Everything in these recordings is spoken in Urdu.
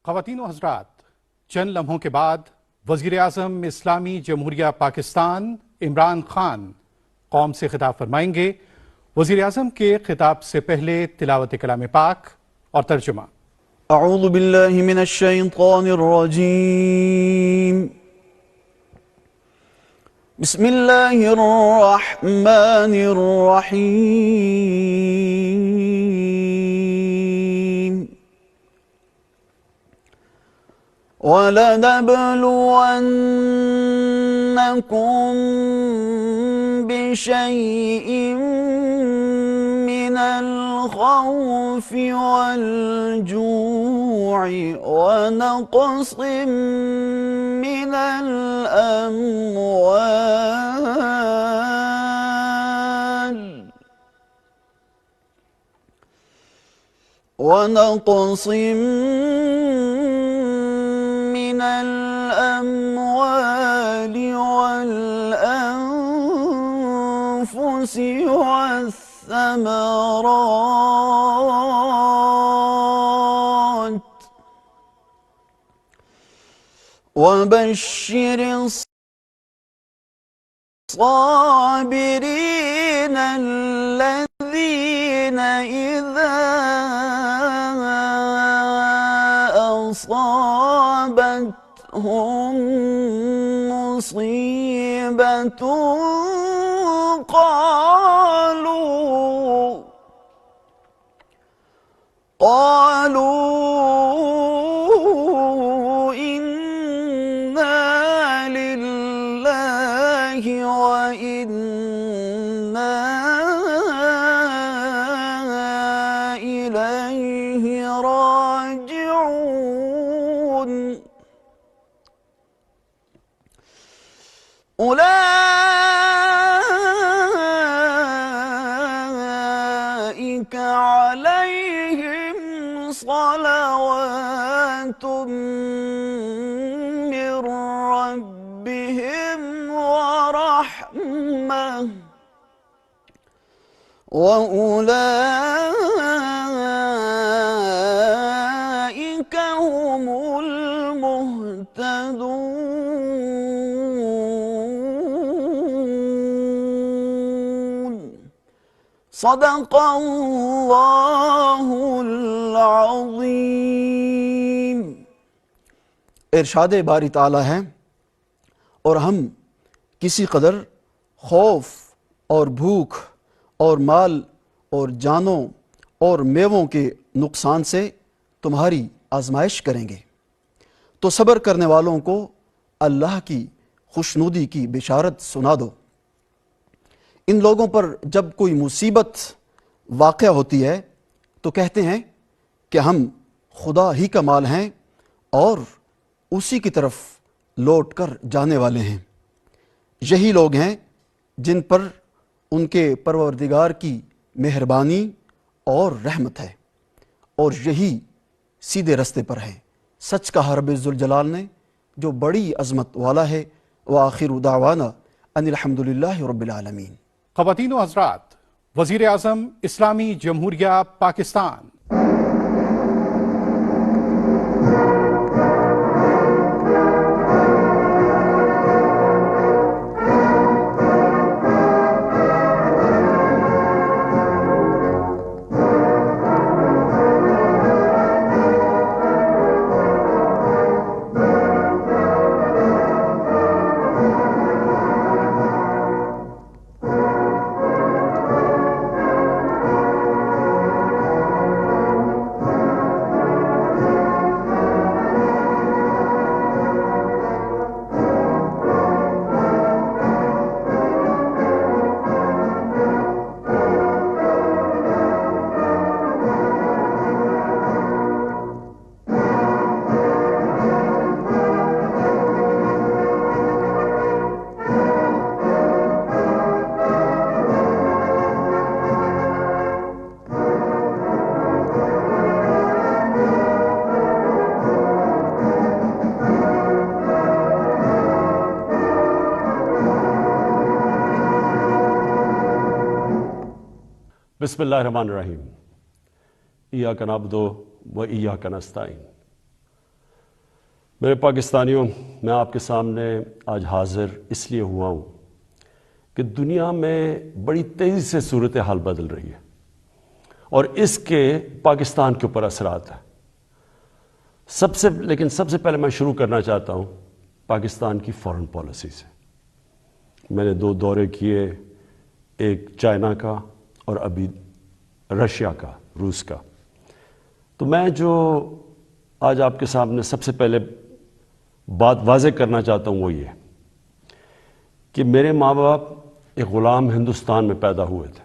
خواتین و حضرات، چند لمحوں کے بعد وزیر اعظم اسلامی جمہوریہ پاکستان عمران خان قوم سے خطاب فرمائیں گے۔ وزیر اعظم کے خطاب سے پہلے تلاوت کلام پاک اور ترجمہ۔ اعوذ باللہ من الشیطان الرجیم، بسم اللہ الرحمن الرحیم، وَلَنَبْلُوَنَّكُمْ بِشَيْءٍ مِّنَ الْخَوْفِ وَالْجُوعِ وَنَقْصٍ مِّنَ الْأَمْوَالِ وَالْأَنفُسِ وَالثَّمَرَاتِ وَبَشِّرِ الصَّابِرِينَ الَّذِينَ إِذَا أَصَابَتْهُم مُّصِيبَةٌ قالوا إِنَّا لِلَّهِ وَإِنَّا إِلَيْهِ راجعون۔ أولئك عليهم صلوات من ربهم ورحمة وأولئك هم المهتدون۔ صدق اللہ العظیم۔ ارشاد باری تعالیٰ ہے، اور ہم کسی قدر خوف اور بھوک اور مال اور جانوں اور میووں کے نقصان سے تمہاری آزمائش کریں گے، تو صبر کرنے والوں کو اللہ کی خوشنودی کی بشارت سنا دو۔ ان لوگوں پر جب کوئی مصیبت واقع ہوتی ہے تو کہتے ہیں کہ ہم خدا ہی کا مال ہیں اور اسی کی طرف لوٹ کر جانے والے ہیں۔ یہی لوگ ہیں جن پر ان کے پروردگار کی مہربانی اور رحمت ہے، اور یہی سیدھے رستے پر ہیں۔ سچ کہا رب ذوالجلال نے جو بڑی عظمت والا ہے۔ وآخر دعوانا ان الحمد للہ رب العالمین۔ خواتین و حضرات، وزیر اعظم اسلامی جمہوریہ پاکستان بسم اللہ الرحمن الرحیم۔ ایاک نعبد و ایاک نستعین میرے پاکستانیوں، میں آپ کے سامنے آج حاضر اس لیے ہوا ہوں کہ دنیا میں بڑی تیزی سے صورتحال بدل رہی ہے اور اس کے پاکستان کے اوپر اثرات ہیں۔ لیکن سب سے پہلے میں شروع کرنا چاہتا ہوں پاکستان کی فارن پالیسی سے۔ میں نے 2 دورے کیے، ایک چائنا کا اور ابھی رشیا کا، روس کا۔ تو میں جو آج آپ کے سامنے سب سے پہلے بات واضح کرنا چاہتا ہوں وہ یہ کہ میرے ماں باپ ایک غلام ہندوستان میں پیدا ہوئے تھے،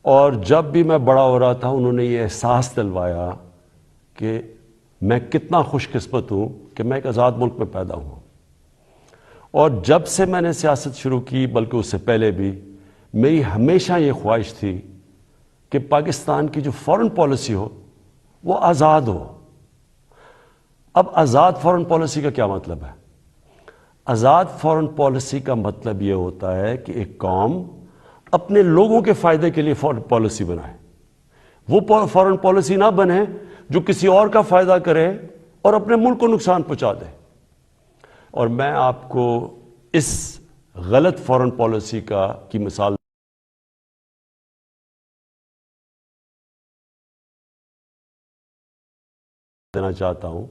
اور جب بھی میں بڑا ہو رہا تھا انہوں نے یہ احساس دلوایا کہ میں کتنا خوش قسمت ہوں کہ میں ایک آزاد ملک میں پیدا ہوں۔ اور جب سے میں نے سیاست شروع کی، بلکہ اس سے پہلے بھی، میری ہمیشہ یہ خواہش تھی کہ پاکستان کی جو فارن پالیسی ہو وہ آزاد ہو۔ اب آزاد فارن پالیسی کا کیا مطلب ہے؟ آزاد فارن پالیسی کا مطلب یہ ہوتا ہے کہ ایک قوم اپنے لوگوں کے فائدے کے لیے فارن پالیسی بنائے، وہ فارن پالیسی نہ بنے جو کسی اور کا فائدہ کرے اور اپنے ملک کو نقصان پہنچا دے۔ اور میں آپ کو اس غلط فارن پالیسی کی مثال دینا چاہتا ہوں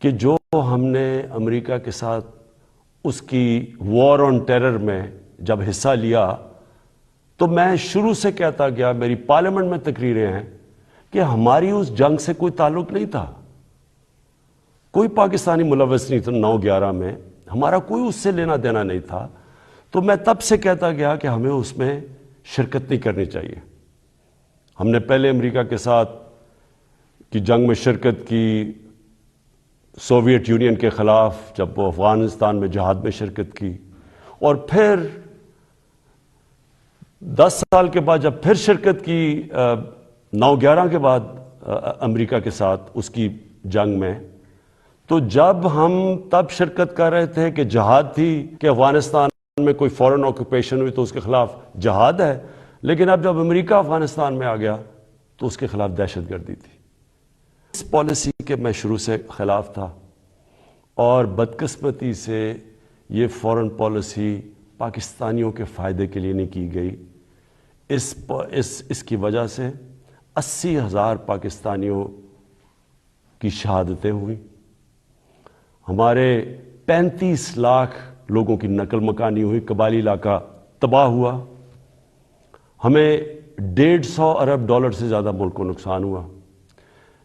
کہ جو ہم نے امریکہ کے ساتھ اس کی وار آن ٹیرر میں جب حصہ لیا تو میں شروع سے کہتا گیا، میری پارلیمنٹ میں تقریریں ہیں کہ ہماری اس جنگ سے کوئی تعلق نہیں تھا، کوئی پاکستانی ملوث نہیں تھا 9/11 میں، ہمارا کوئی اس سے لینا دینا نہیں تھا۔ تو میں تب سے کہتا گیا کہ ہمیں اس میں شرکت نہیں کرنی چاہیے۔ ہم نے پہلے امریکہ کے ساتھ کی جنگ میں شرکت کی، سوویت یونین کے خلاف جب وہ افغانستان میں جہاد میں شرکت کی، اور پھر 10 سال کے بعد جب پھر شرکت کی 9/11 کے بعد امریکہ کے ساتھ اس کی جنگ میں، تو جب ہم تب شرکت کر رہے تھے کہ جہاد تھی کہ افغانستان میں کوئی فورن آکوپیشن ہوئی تو اس کے خلاف جہاد ہے، لیکن اب جب امریکہ افغانستان میں آ گیا تو اس کے خلاف دہشت گردی تھی۔ اس پالیسی کے میں شروع سے خلاف تھا، اور بدقسمتی سے یہ فارن پالیسی پاکستانیوں کے فائدے کے لیے نہیں کی گئی۔ اس کی وجہ سے 80,000 پاکستانیوں کی شہادتیں ہوئیں، ہمارے 35 لاکھ لوگوں کی نقل مکانی ہوئی، قبائلی علاقہ تباہ ہوا، ہمیں $150 ارب سے زیادہ ملک کو نقصان ہوا۔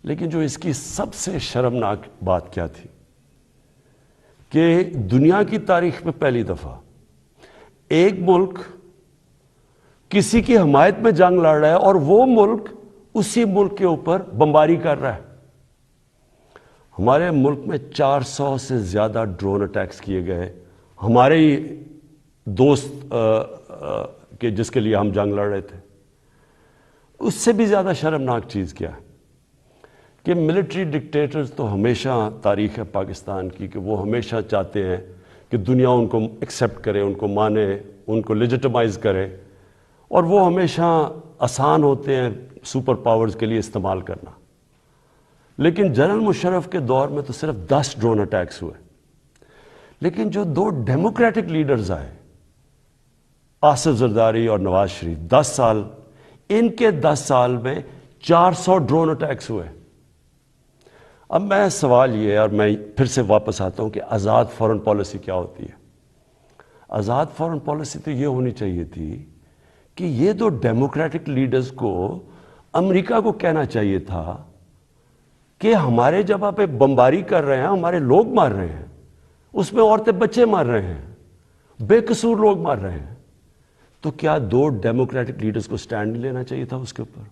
لیکن جو اس کی سب سے شرمناک بات کیا تھی کہ دنیا کی تاریخ میں پہلی دفعہ ایک ملک کسی کی حمایت میں جنگ لڑ رہا ہے اور وہ ملک اسی ملک کے اوپر بمباری کر رہا ہے۔ ہمارے ملک میں 400 سے زیادہ ڈرون اٹیکس کیے گئے، ہمارے ہی دوست کہ جس کے لیے ہم جنگ لڑ رہے تھے۔ اس سے بھی زیادہ شرمناک چیز کیا ہے کہ ملٹری ڈکٹیٹرز تو ہمیشہ تاریخ ہے پاکستان کی کہ وہ ہمیشہ چاہتے ہیں کہ دنیا ان کو ایکسیپٹ کرے، ان کو مانے، ان کو لیجٹمائز کرے، اور وہ ہمیشہ آسان ہوتے ہیں سپر پاورز کے لیے استعمال کرنا۔ لیکن جنرل مشرف کے دور میں تو صرف 10 ڈرون اٹیکس ہوئے، لیکن جو 2 ڈیموکریٹک لیڈرز آئے، آصف زرداری اور نواز شریف، 10 سال، ان کے 10 سال میں 400 ڈرون اٹیکس ہوئے۔ اب میں سوال یہ ہے، اور میں پھر سے واپس آتا ہوں کہ آزاد فارن پالیسی کیا ہوتی ہے؟ آزاد فارن پالیسی تو یہ ہونی چاہیے تھی کہ یہ 2 ڈیموکریٹک لیڈرز کو امریکہ کو کہنا چاہیے تھا کہ ہمارے جب آپ بمباری کر رہے ہیں، ہمارے لوگ مار رہے ہیں، اس میں عورتیں بچے مار رہے ہیں، بے قصور لوگ مار رہے ہیں، تو کیا 2 ڈیموکریٹک لیڈرز کو سٹینڈ نہیں لینا چاہیے تھا اس کے اوپر؟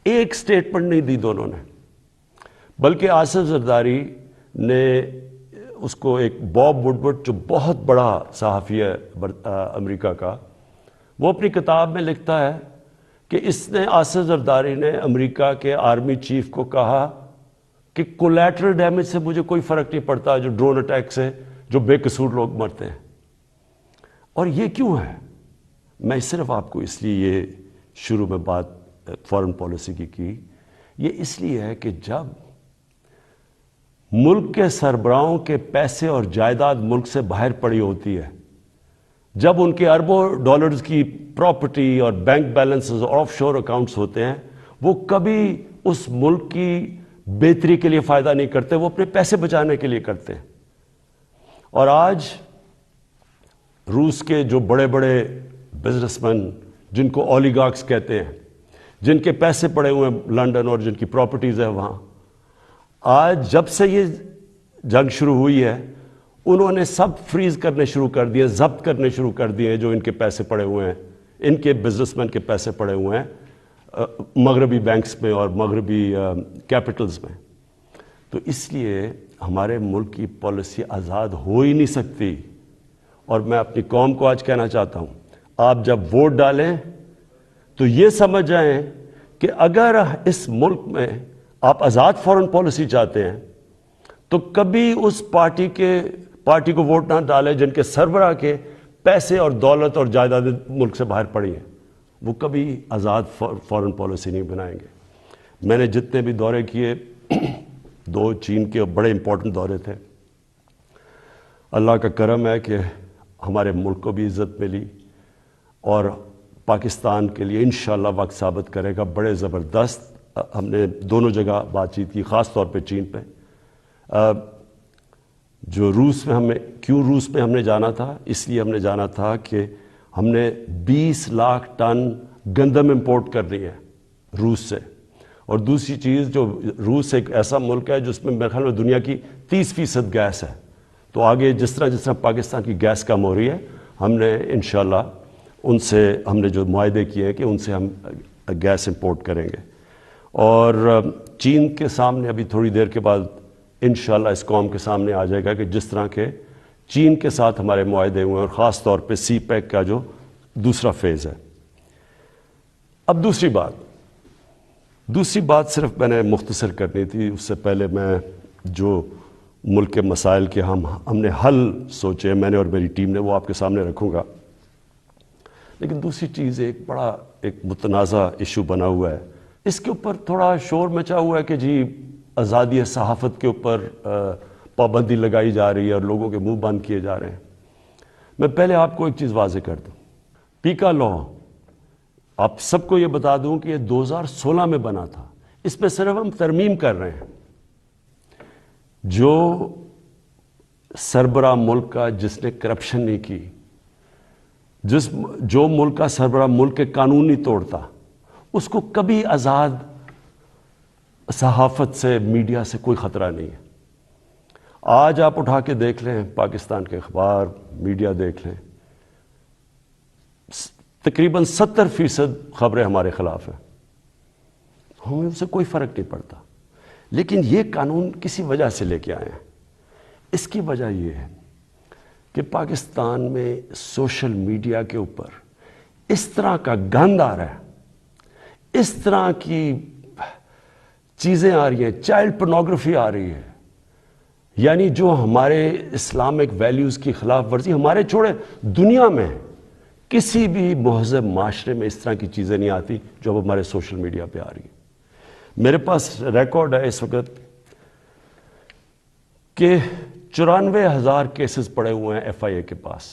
ایک سٹیٹمنٹ نہیں دی دونوں نے، بلکہ آصف زرداری نے اس کو ایک باب وڈورڈ جو بہت بڑا صحافی ہے امریکہ کا، وہ اپنی کتاب میں لکھتا ہے کہ اس نے آصف زرداری نے امریکہ کے آرمی چیف کو کہا کہ کولیٹرل ڈیمیج سے مجھے کوئی فرق نہیں پڑتا، جو ڈرون اٹیک سے جو بے قصور لوگ مرتے ہیں۔ اور یہ کیوں ہے؟ میں صرف آپ کو اس لیے یہ شروع میں بات فارن پالیسی کی، یہ اس لیے ہے کہ جب ملک کے سربراہوں کے پیسے اور جائیداد ملک سے باہر پڑی ہوتی ہے، جب ان کے اربوں ڈالرز کی پراپرٹی اور بینک بیلنسز اور آف شور اکاؤنٹس ہوتے ہیں، وہ کبھی اس ملک کی بہتری کے لیے فائدہ نہیں کرتے، وہ اپنے پیسے بچانے کے لیے کرتے ہیں۔ اور آج روس کے جو بڑے بڑے بزنس مین، جن کو اولیگارکس کہتے ہیں، جن کے پیسے پڑے ہوئے ہیں لنڈن اور جن کی پراپرٹیز ہیں وہاں، آج جب سے یہ جنگ شروع ہوئی ہے انہوں نے سب فریز کرنے شروع کر دیے، ضبط کرنے شروع کر دیے جو ان کے پیسے پڑے ہوئے ہیں، ان کے بزنس مین کے پیسے پڑے ہوئے ہیں مغربی بینکس میں اور مغربی کیپٹلز میں۔ تو اس لیے ہمارے ملک کی پالیسی آزاد ہو ہی نہیں سکتی۔ اور میں اپنی قوم کو آج کہنا چاہتا ہوں، آپ جب ووٹ ڈالیں تو یہ سمجھ جائیں کہ اگر اس ملک میں آپ آزاد فورن پالیسی چاہتے ہیں تو کبھی اس پارٹی کو ووٹ نہ ڈالیں جن کے سربراہ کے پیسے اور دولت اور جائیداد ملک سے باہر پڑی ہیں، وہ کبھی آزاد فورن پالیسی نہیں بنائیں گے۔ میں نے جتنے بھی دورے کیے، 2 چین کے بڑے امپورٹنٹ دورے تھے، اللہ کا کرم ہے کہ ہمارے ملک کو بھی عزت ملی، اور پاکستان کے لیے انشاءاللہ وقت ثابت کرے گا بڑے زبردست۔ ہم نے دونوں جگہ بات چیت کی، خاص طور پہ چین پہ۔ جو روس میں ہم نے جانا تھا، اس لیے ہم نے جانا تھا کہ ہم نے 20 لاکھ ٹن گندم امپورٹ کرنی ہے روس سے۔ اور دوسری چیز، جو روس ایک ایسا ملک ہے جس میں میرے خیال میں دنیا کی 30% گیس ہے، تو آگے جس طرح پاکستان کی گیس کم ہو رہی ہے، ہم نے انشاءاللہ ان سے ہم نے جو معاہدے کیے ہیں کہ ان سے ہم گیس امپورٹ کریں گے۔ اور چین کے سامنے ابھی تھوڑی دیر کے بعد انشاءاللہ اس قوم کے سامنے آ جائے گا کہ جس طرح کے چین کے ساتھ ہمارے معاہدے ہوئے ہیں، اور خاص طور پہ سی پیک کا جو دوسرا فیز ہے۔ اب دوسری بات صرف میں نے مختصر کرنی تھی، اس سے پہلے میں جو ملک کے مسائل کے ہم نے حل سوچے، میں نے اور میری ٹیم نے، وہ آپ کے سامنے رکھوں گا۔ لیکن دوسری چیز ایک متنازع ایشو بنا ہوا ہے، اس کے اوپر تھوڑا شور مچا ہوا ہے کہ جی آزادی صحافت کے اوپر پابندی لگائی جا رہی ہے اور لوگوں کے منہ بند کیے جا رہے ہیں۔ میں پہلے آپ کو ایک چیز واضح کر دوں، پیکا لا، آپ سب کو یہ بتا دوں کہ یہ 2016 میں بنا تھا، اس میں صرف ہم ترمیم کر رہے ہیں۔ جو سربراہ ملک کا جس نے کرپشن نہیں کی، جو ملک کا سربراہ ملک کے قانون نہیں توڑتا، اس کو کبھی آزاد صحافت سے، میڈیا سے کوئی خطرہ نہیں ہے۔ آج آپ اٹھا کے دیکھ لیں پاکستان کے اخبار، میڈیا دیکھ لیں، تقریباً 70% خبریں ہمارے خلاف ہیں، ہمیں ان سے کوئی فرق نہیں پڑتا۔ لیکن یہ قانون کسی وجہ سے لے کے آئے ہیں، اس کی وجہ یہ ہے کہ پاکستان میں سوشل میڈیا کے اوپر اس طرح کا گند آ رہا ہے، اس طرح کی چیزیں آ رہی ہیں، چائلڈ پورنوگرافی آ رہی ہے، یعنی جو ہمارے اسلامک ویلیوز کی خلاف ورزی، ہمارے چھوڑے دنیا میں کسی بھی مہذب معاشرے میں اس طرح کی چیزیں نہیں آتی جو اب ہمارے سوشل میڈیا پہ آ رہی ہیں۔ میرے پاس ریکارڈ ہے اس وقت کہ 94,000 کیسز پڑے ہوئے ہیں ایف آئی اے کے پاس،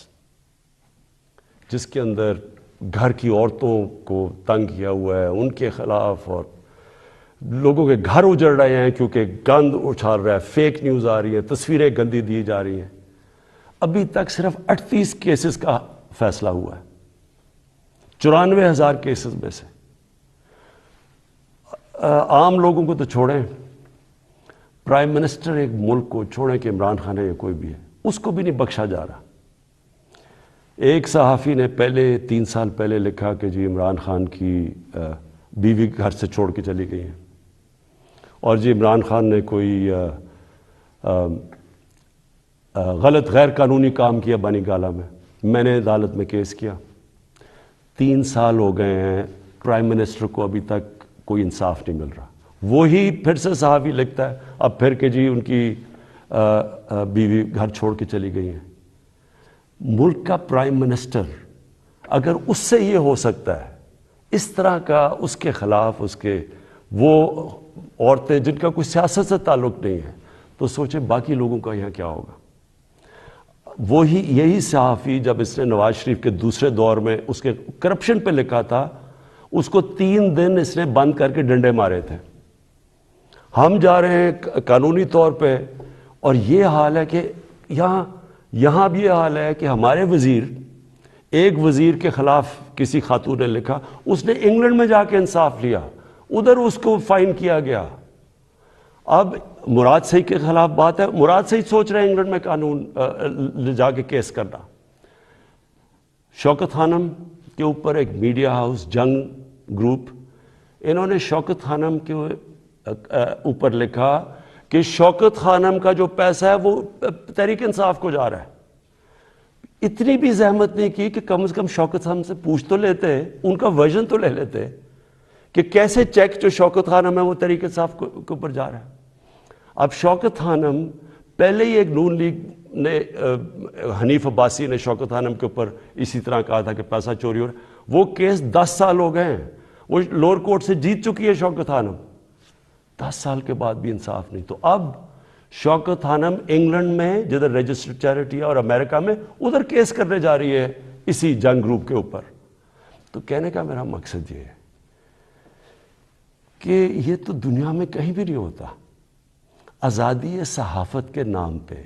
جس کے اندر گھر کی عورتوں کو تنگ کیا ہوا ہے، ان کے خلاف، اور لوگوں کے گھر اجڑ رہے ہیں کیونکہ گند اچھال رہا ہے، فیک نیوز آ رہی ہے، تصویریں گندی دی جا رہی ہیں۔ ابھی تک صرف 38 کیسز کا فیصلہ ہوا ہے 94,000 کیسز میں سے۔ عام لوگوں کو تو چھوڑیں، پرائم منسٹر ایک ملک کو چھوڑیں کہ عمران خان ہے یا کوئی بھی ہے، اس کو بھی نہیں بخشا جا رہا۔ ایک صحافی نے 3 سال پہلے لکھا کہ جی عمران خان کی بیوی گھر سے چھوڑ کے چلی گئی ہیں، اور جی عمران خان نے کوئی غلط غیر قانونی کام کیا بانی گالہ میں نے عدالت میں کیس کیا۔ 3 سال ہو گئے ہیں، پرائم منسٹر کو ابھی تک کوئی انصاف نہیں مل رہا۔ وہی پھر سے صحافی لکھتا ہے اب پھر کہ جی ان کی بیوی گھر چھوڑ کے چلی گئی ہیں۔ ملک کا پرائم منسٹر اگر اس سے یہ ہو سکتا ہے، اس طرح کا اس کے خلاف وہ عورتیں جن کا کوئی سیاست سے تعلق نہیں ہے، تو تو سوچیں باقی لوگوں کا یہاں کیا ہوگا. یہی صحافی جب اس نے نواز شریف کے دوسرے دور میں اس کے کرپشن پہ لکھا تھا، اس کو 3 دن اس نے بند کر کے ڈنڈے مارے تھے. ہم جا رہے ہیں قانونی طور پہ، اور یہ حال ہے کہ یہاں بھی یہ حال ہے کہ ہمارے ایک وزیر کے خلاف کسی خاتون نے لکھا، اس نے انگلینڈ میں جا کے انصاف لیا، ادھر اس کو فائن کیا گیا. اب مراد صحیح کے خلاف بات ہے، مراد صحیح سوچ رہے ہیں انگلینڈ میں قانون لے جا کے کیس کرنا. شوکت خانم کے اوپر ایک میڈیا ہاؤس جنگ گروپ، انہوں نے شوکت خانم کے اوپر لکھا کہ شوکت خانم کا جو پیسہ ہے وہ تحریک انصاف کو جا رہا ہے. اتنی بھی زحمت نہیں کی کہ کم از کم شوکت خانم سے پوچھ تو لیتے، ان کا ورژن تو لے لیتے کہ کیسے چیک جو شوکت خانم ہے وہ تحریک انصاف کے اوپر جا رہا ہے. اب شوکت خانم پہلے ہی ایک نون لیگ نے حنیف عباسی نے شوکت خانم کے اوپر اسی طرح کہا تھا کہ پیسہ چوری ہو رہا ہے. وہ کیس 10 سال ہو گئے ہیں، وہ لوور کورٹ سے جیت چکی ہے شوکت خانم، 10 سال کے بعد بھی انصاف نہیں. تو اب شوکت خانم انگلینڈ میں جدھر رجسٹرڈ چیریٹی ہے اور امریکہ میں ادھر کیس کرنے جا رہی ہے اسی جنگ گروپ کے اوپر. تو کہنے کا میرا مقصد یہ ہے کہ یہ تو دنیا میں کہیں بھی نہیں ہوتا. آزادی صحافت کے نام پہ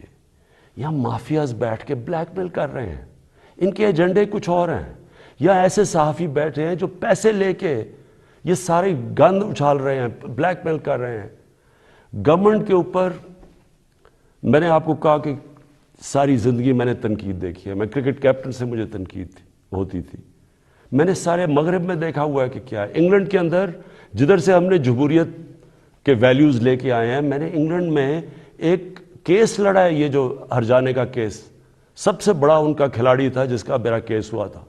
یا مافیاز بیٹھ کے بلیک میل کر رہے ہیں، ان کے ایجنڈے کچھ اور ہیں، یا ایسے صحافی بیٹھے ہیں جو پیسے لے کے یہ ساری گند اچھال رہے ہیں، بلیک میل کر رہے ہیں گورنمنٹ کے اوپر. میں نے آپ کو کہا کہ ساری زندگی میں نے تنقید دیکھی ہے. میں کرکٹ کیپٹن سے مجھے تنقید ہوتی تھی. میں نے سارے مغرب میں دیکھا ہوا ہے کہ کیا ہے. انگلینڈ کے اندر جدھر سے ہم نے جمہوریت کے ویلیوز لے کے آئے ہیں، میں نے انگلینڈ میں ایک کیس لڑا ہے، یہ جو ہرجانے کا کیس، سب سے بڑا ان کا کھلاڑی تھا جس کا میرا کیس ہوا تھا.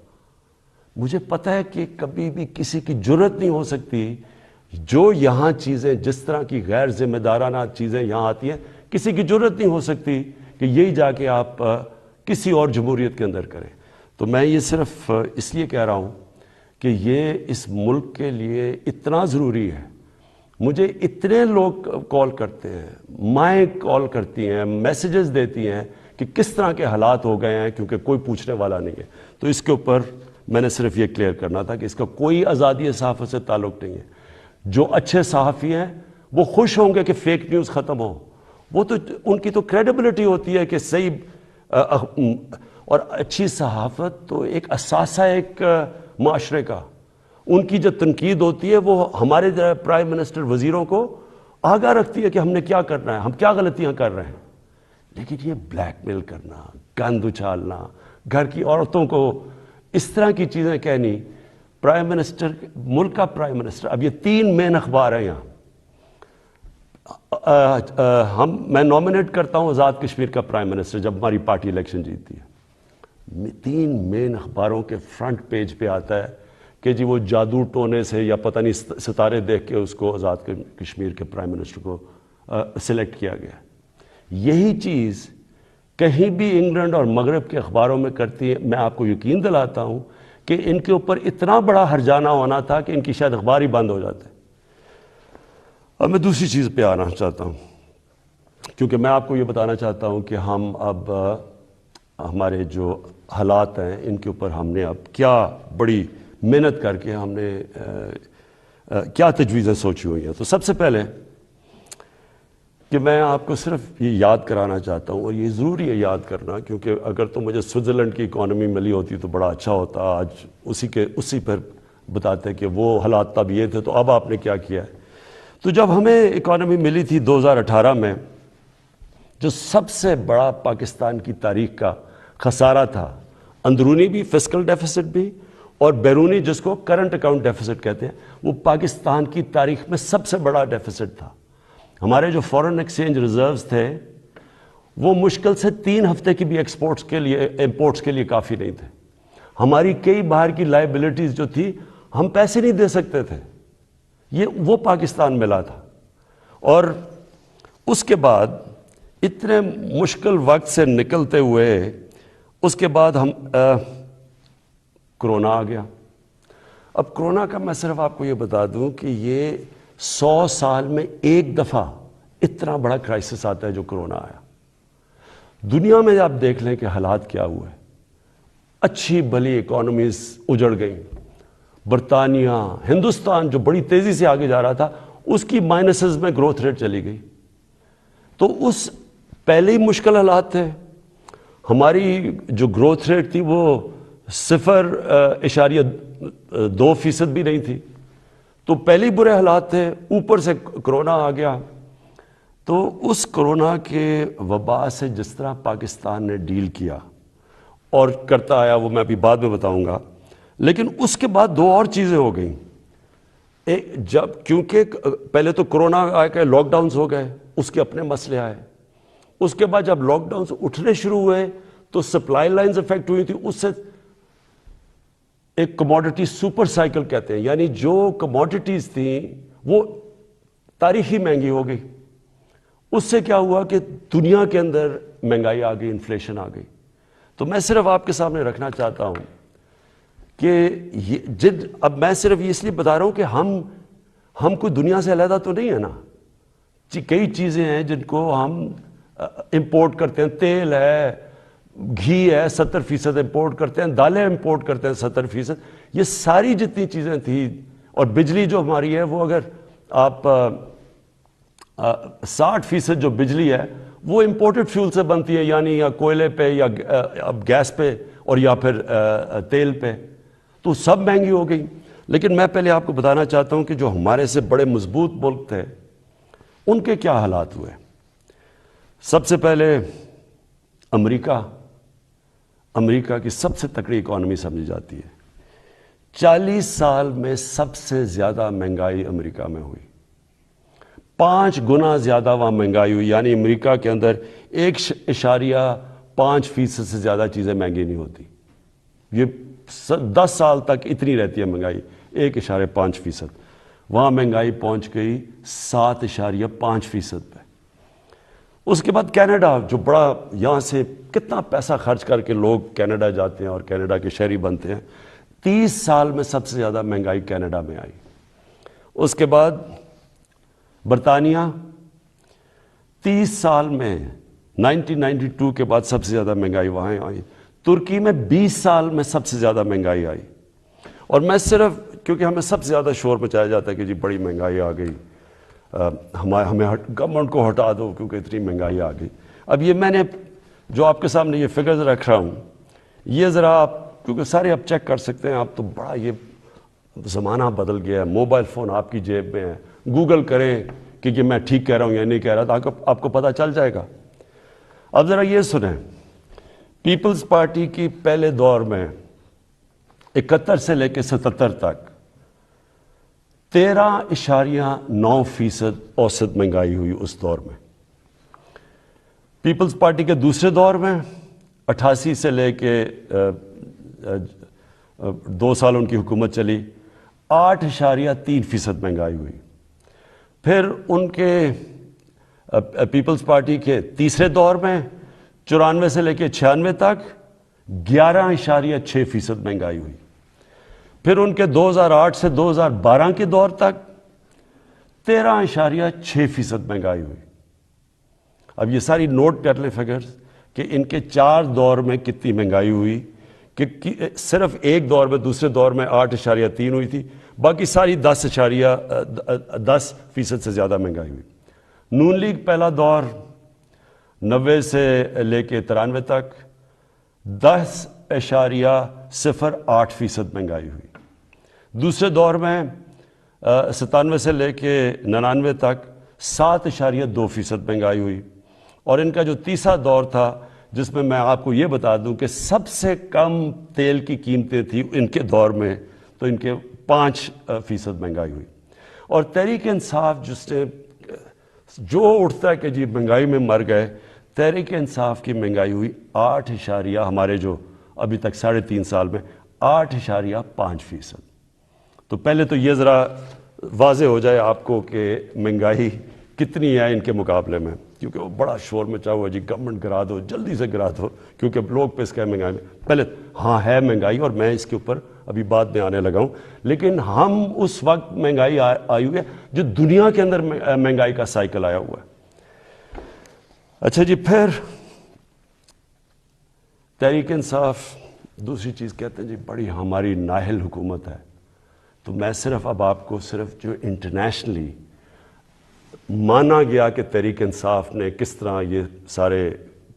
مجھے پتہ ہے کہ کبھی بھی کسی کی جرت نہیں ہو سکتی جو یہاں چیزیں جس طرح کی غیر ذمہ دارانہ چیزیں یہاں آتی ہیں، کسی کی جرت نہیں ہو سکتی کہ یہی جا کے آپ کسی اور جمہوریت کے اندر کریں. تو میں یہ صرف اس لیے کہہ رہا ہوں کہ یہ اس ملک کے لیے اتنا ضروری ہے. مجھے اتنے لوگ کال کرتے ہیں، مائیں کال کرتی ہیں، میسیجز دیتی ہیں کہ کس طرح کے حالات ہو گئے ہیں، کیونکہ کوئی پوچھنے والا نہیں ہے. تو اس کے اوپر میں نے صرف یہ کلیئر کرنا تھا کہ اس کا کوئی آزادی صحافت سے تعلق نہیں ہے. جو اچھے صحافی ہیں وہ خوش ہوں گے کہ فیک نیوز ختم ہو. وہ تو ان کی تو کریڈیبلٹی ہوتی ہے کہ صحیح اور اچھی صحافت تو ایک اثاثہ ایک معاشرے کا. ان کی جو تنقید ہوتی ہے وہ ہمارے پرائم منسٹر وزیروں کو آگاہ رکھتی ہے کہ ہم نے کیا کرنا ہے، ہم کیا غلطیاں کر رہے ہیں. لیکن یہ بلیک میل کرنا، گند اچھالنا، گھر کی عورتوں کو اس طرح کی چیزیں کہنی. پرائم منسٹر، ملک کا پرائم منسٹر، اب یہ 3 مین اخبار ہیں یہاں. میں نومینیٹ کرتا ہوں آزاد کشمیر کا پرائم منسٹر جب ہماری پارٹی الیکشن جیتتی ہے. 3 مین اخباروں کے فرنٹ پیج پہ آتا ہے کہ جی وہ جادو ٹونے سے یا پتہ نہیں ستارے دیکھ کے اس کو آزاد کشمیر کے پرائم منسٹر کو سلیکٹ کیا گیا. یہی چیز کہیں بھی انگلینڈ اور مغرب کے اخباروں میں کرتی ہے. میں آپ کو یقین دلاتا ہوں کہ ان کے اوپر اتنا بڑا ہرجانہ ہونا تھا کہ ان کی شاید اخبار ہی بند ہو جاتے. اب میں دوسری چیز پہ آنا چاہتا ہوں، کیونکہ میں آپ کو یہ بتانا چاہتا ہوں کہ ہم اب ہمارے جو حالات ہیں ان کے اوپر ہم نے اب کیا بڑی محنت کر کے ہم نے کیا تجویزیں سوچی ہوئی ہیں. تو سب سے پہلے کہ میں آپ کو صرف یہ یاد کرانا چاہتا ہوں، اور یہ ضروری ہے یاد کرنا، کیونکہ اگر تو مجھے سوئٹزرلینڈ کی اکانومی ملی ہوتی تو بڑا اچھا ہوتا. آج اسی پر بتاتے کہ وہ حالات تب یہ تھے تو اب آپ نے کیا کیا ہے. تو جب ہمیں اکانومی ملی تھی 2018 میں، جو سب سے بڑا پاکستان کی تاریخ کا خسارہ تھا، اندرونی بھی فسکل ڈیفیسٹ بھی اور بیرونی جس کو کرنٹ اکاؤنٹ ڈیفیسٹ کہتے ہیں، وہ پاکستان کی تاریخ میں سب سے بڑا ڈیفیسٹ تھا. ہمارے جو فورن ایکسچینج ریزروز تھے وہ مشکل سے 3 ہفتے کی بھی امپورٹس کے لیے کافی نہیں تھے. ہماری کئی باہر کی لائبلٹیز جو تھی ہم پیسے نہیں دے سکتے تھے. وہ پاکستان ملا تھا. اور اس کے بعد اتنے مشکل وقت سے نکلتے ہوئے اس کے بعد ہم کرونا آ گیا. اب کرونا کا میں صرف آپ کو یہ بتا دوں کہ یہ 100 سال میں ایک دفعہ اتنا بڑا کرائسس آتا ہے جو کرونا آیا. دنیا میں آپ دیکھ لیں کہ حالات کیا ہوئے. اچھی بھلی اکانومیز اجڑ گئیں. برطانیہ، ہندوستان جو بڑی تیزی سے آگے جا رہا تھا اس کی مائنسز میں گروتھ ریٹ چلی گئی. تو اس پہلے ہی مشکل حالات تھے. ہماری جو گروتھ ریٹ تھی وہ 0.2% بھی نہیں تھی. تو پہلے ہی برے حالات تھے، اوپر سے کرونا آ گیا. تو اس کرونا کے وبا سے جس طرح پاکستان نے ڈیل کیا اور کرتا آیا وہ میں ابھی بعد میں بتاؤں گا. لیکن اس کے بعد دو اور چیزیں ہو گئیں. جب کیونکہ پہلے تو کرونا آ کے لاک ڈاؤنز ہو گئے، اس کے اپنے مسئلے آئے. اس کے بعد جب لاک ڈاؤنز اٹھنے شروع ہوئے تو سپلائی لائنز افیکٹ ہوئی تھی. اس سے ایک کموڈٹی سپر سائیکل کہتے ہیں، یعنی جو کموڈٹیز تھیں وہ تاریخی مہنگی ہو گئی. اس سے کیا ہوا کہ دنیا کے اندر مہنگائی آ گئی، انفلیشن آ گئی. تو میں صرف آپ کے سامنے رکھنا چاہتا ہوں کہ اب میں صرف یہ اس لیے بتا رہا ہوں کہ ہم کوئی دنیا سے علیحدہ تو نہیں ہے نا. کئی چیزیں ہیں جن کو ہم امپورٹ کرتے ہیں. تیل ہے، گھی ہے، 70% امپورٹ کرتے ہیں. دالیں امپورٹ کرتے ہیں 70%. یہ ساری جتنی چیزیں تھیں، اور بجلی جو ہماری ہے وہ اگر آپ 60% جو بجلی ہے وہ امپورٹڈ فیول سے بنتی ہے، یعنی یا کوئلے پہ یا اب گیس پہ اور یا پھر تیل پہ. تو سب مہنگی ہو گئی. لیکن میں پہلے آپ کو بتانا چاہتا ہوں کہ جو ہمارے سے بڑے مضبوط ملک تھے ان کے کیا حالات ہوئے. سب سے پہلے امریکہ کی سب سے تکڑی اکانومی سمجھی جاتی ہے. 40 سال میں سب سے زیادہ مہنگائی امریکہ میں ہوئی. 5 گنا زیادہ وہاں مہنگائی ہوئی. یعنی امریکہ کے اندر 1.5% سے زیادہ چیزیں مہنگی نہیں ہوتی. یہ 10 سال تک اتنی رہتی ہے مہنگائی، 1.5%. وہاں مہنگائی پہنچ گئی 7.5% پہ. اس کے بعد کینیڈا، جو بڑا یہاں سے کتنا پیسہ خرچ کر کے لوگ کینیڈا جاتے ہیں اور کینیڈا کے شہری بنتے ہیں، 30 سال میں سب سے زیادہ مہنگائی کینیڈا میں آئی. اس کے بعد برطانیہ 30 سال میں 1992 کے بعد سب سے زیادہ مہنگائی وہاں آئی. ترکی میں 20 سال میں سب سے زیادہ مہنگائی آئی. اور میں صرف کیونکہ ہمیں سب سے زیادہ شور مچایا جاتا ہے کہ جی بڑی مہنگائی آ گئی، ہمیں گورنمنٹ کو ہٹا دو کیونکہ اتنی مہنگائی آ گئی. اب یہ میں نے جو آپ کے سامنے یہ فگرز رکھ رہا ہوں، یہ ذرا آپ کیونکہ سارے آپ چیک کر سکتے ہیں. آپ تو بڑا یہ زمانہ بدل گیا ہے، موبائل فون آپ کی جیب میں ہے. گوگل کریں کہ یہ میں ٹھیک کہہ رہا ہوں یا نہیں کہہ رہا تو آپ کو پتہ چل جائے گا. اب ذرا یہ سنیں، پیپلز پارٹی کی پہلے دور میں 71 سے لے کے 77 تک 13.9% اوسط مہنگائی ہوئی اس دور میں. پیپلز پارٹی کے دوسرے دور میں 88 سے لے کے 2 سال ان کی حکومت چلی، 8.3% مہنگائی ہوئی. پھر ان کے پیپلز پارٹی کے تیسرے دور میں 94 سے لے کے 96 تک 11.6% مہنگائی ہوئی. پھر ان کے 2008 سے 2012 کے دور تک 13.6% مہنگائی ہوئی. اب یہ ساری نوٹ کر لیں فگرز کہ ان کے 4 دور میں کتنی مہنگائی ہوئی. کہ صرف ایک دور میں، دوسرے دور میں 8.3 ہوئی تھی، باقی ساری 10% سے زیادہ مہنگائی ہوئی. نون لیگ پہلا دور 90 سے لے کے 93 تک 10.08% مہنگائی ہوئی. دوسرے دور میں 97 سے لے کے 99 تک 7.2% مہنگائی ہوئی. اور ان کا جو تیسرا دور تھا جس میں آپ کو یہ بتا دوں کہ سب سے کم تیل کی قیمتیں تھیں ان کے دور میں، تو ان کے 5% مہنگائی ہوئی. اور تحریک انصاف جس نے جو اٹھتا ہے کہ جی مہنگائی میں مر گئے، تحریک انصاف کی مہنگائی ہوئی 8 ہمارے جو ابھی تک 3.5 سال میں 8.5%. تو پہلے تو یہ ذرا واضح ہو جائے آپ کو کہ مہنگائی کتنی ہے ان کے مقابلے میں، کیونکہ وہ بڑا شور مچا ہوا جی گورنمنٹ گرا دو، جلدی سے گرا دو، کیونکہ لوگ پس گئے مہنگائی میں. پہلے ہاں ہے مہنگائی، اور میں اس کے اوپر ابھی بعد میں آنے لگا ہوں. لیکن ہم اس وقت مہنگائی آئی ہوئی ہے جو دنیا کے اندر مہنگائی کا سائیکل آیا ہوا ہے. اچھا جی، پھر تحریک انصاف دوسری چیز کہتے ہیں جی بڑی ہماری نااہل حکومت ہے. تو میں صرف اب آپ کو صرف جو انٹرنیشنلی مانا گیا کہ تحریک انصاف نے کس طرح یہ سارے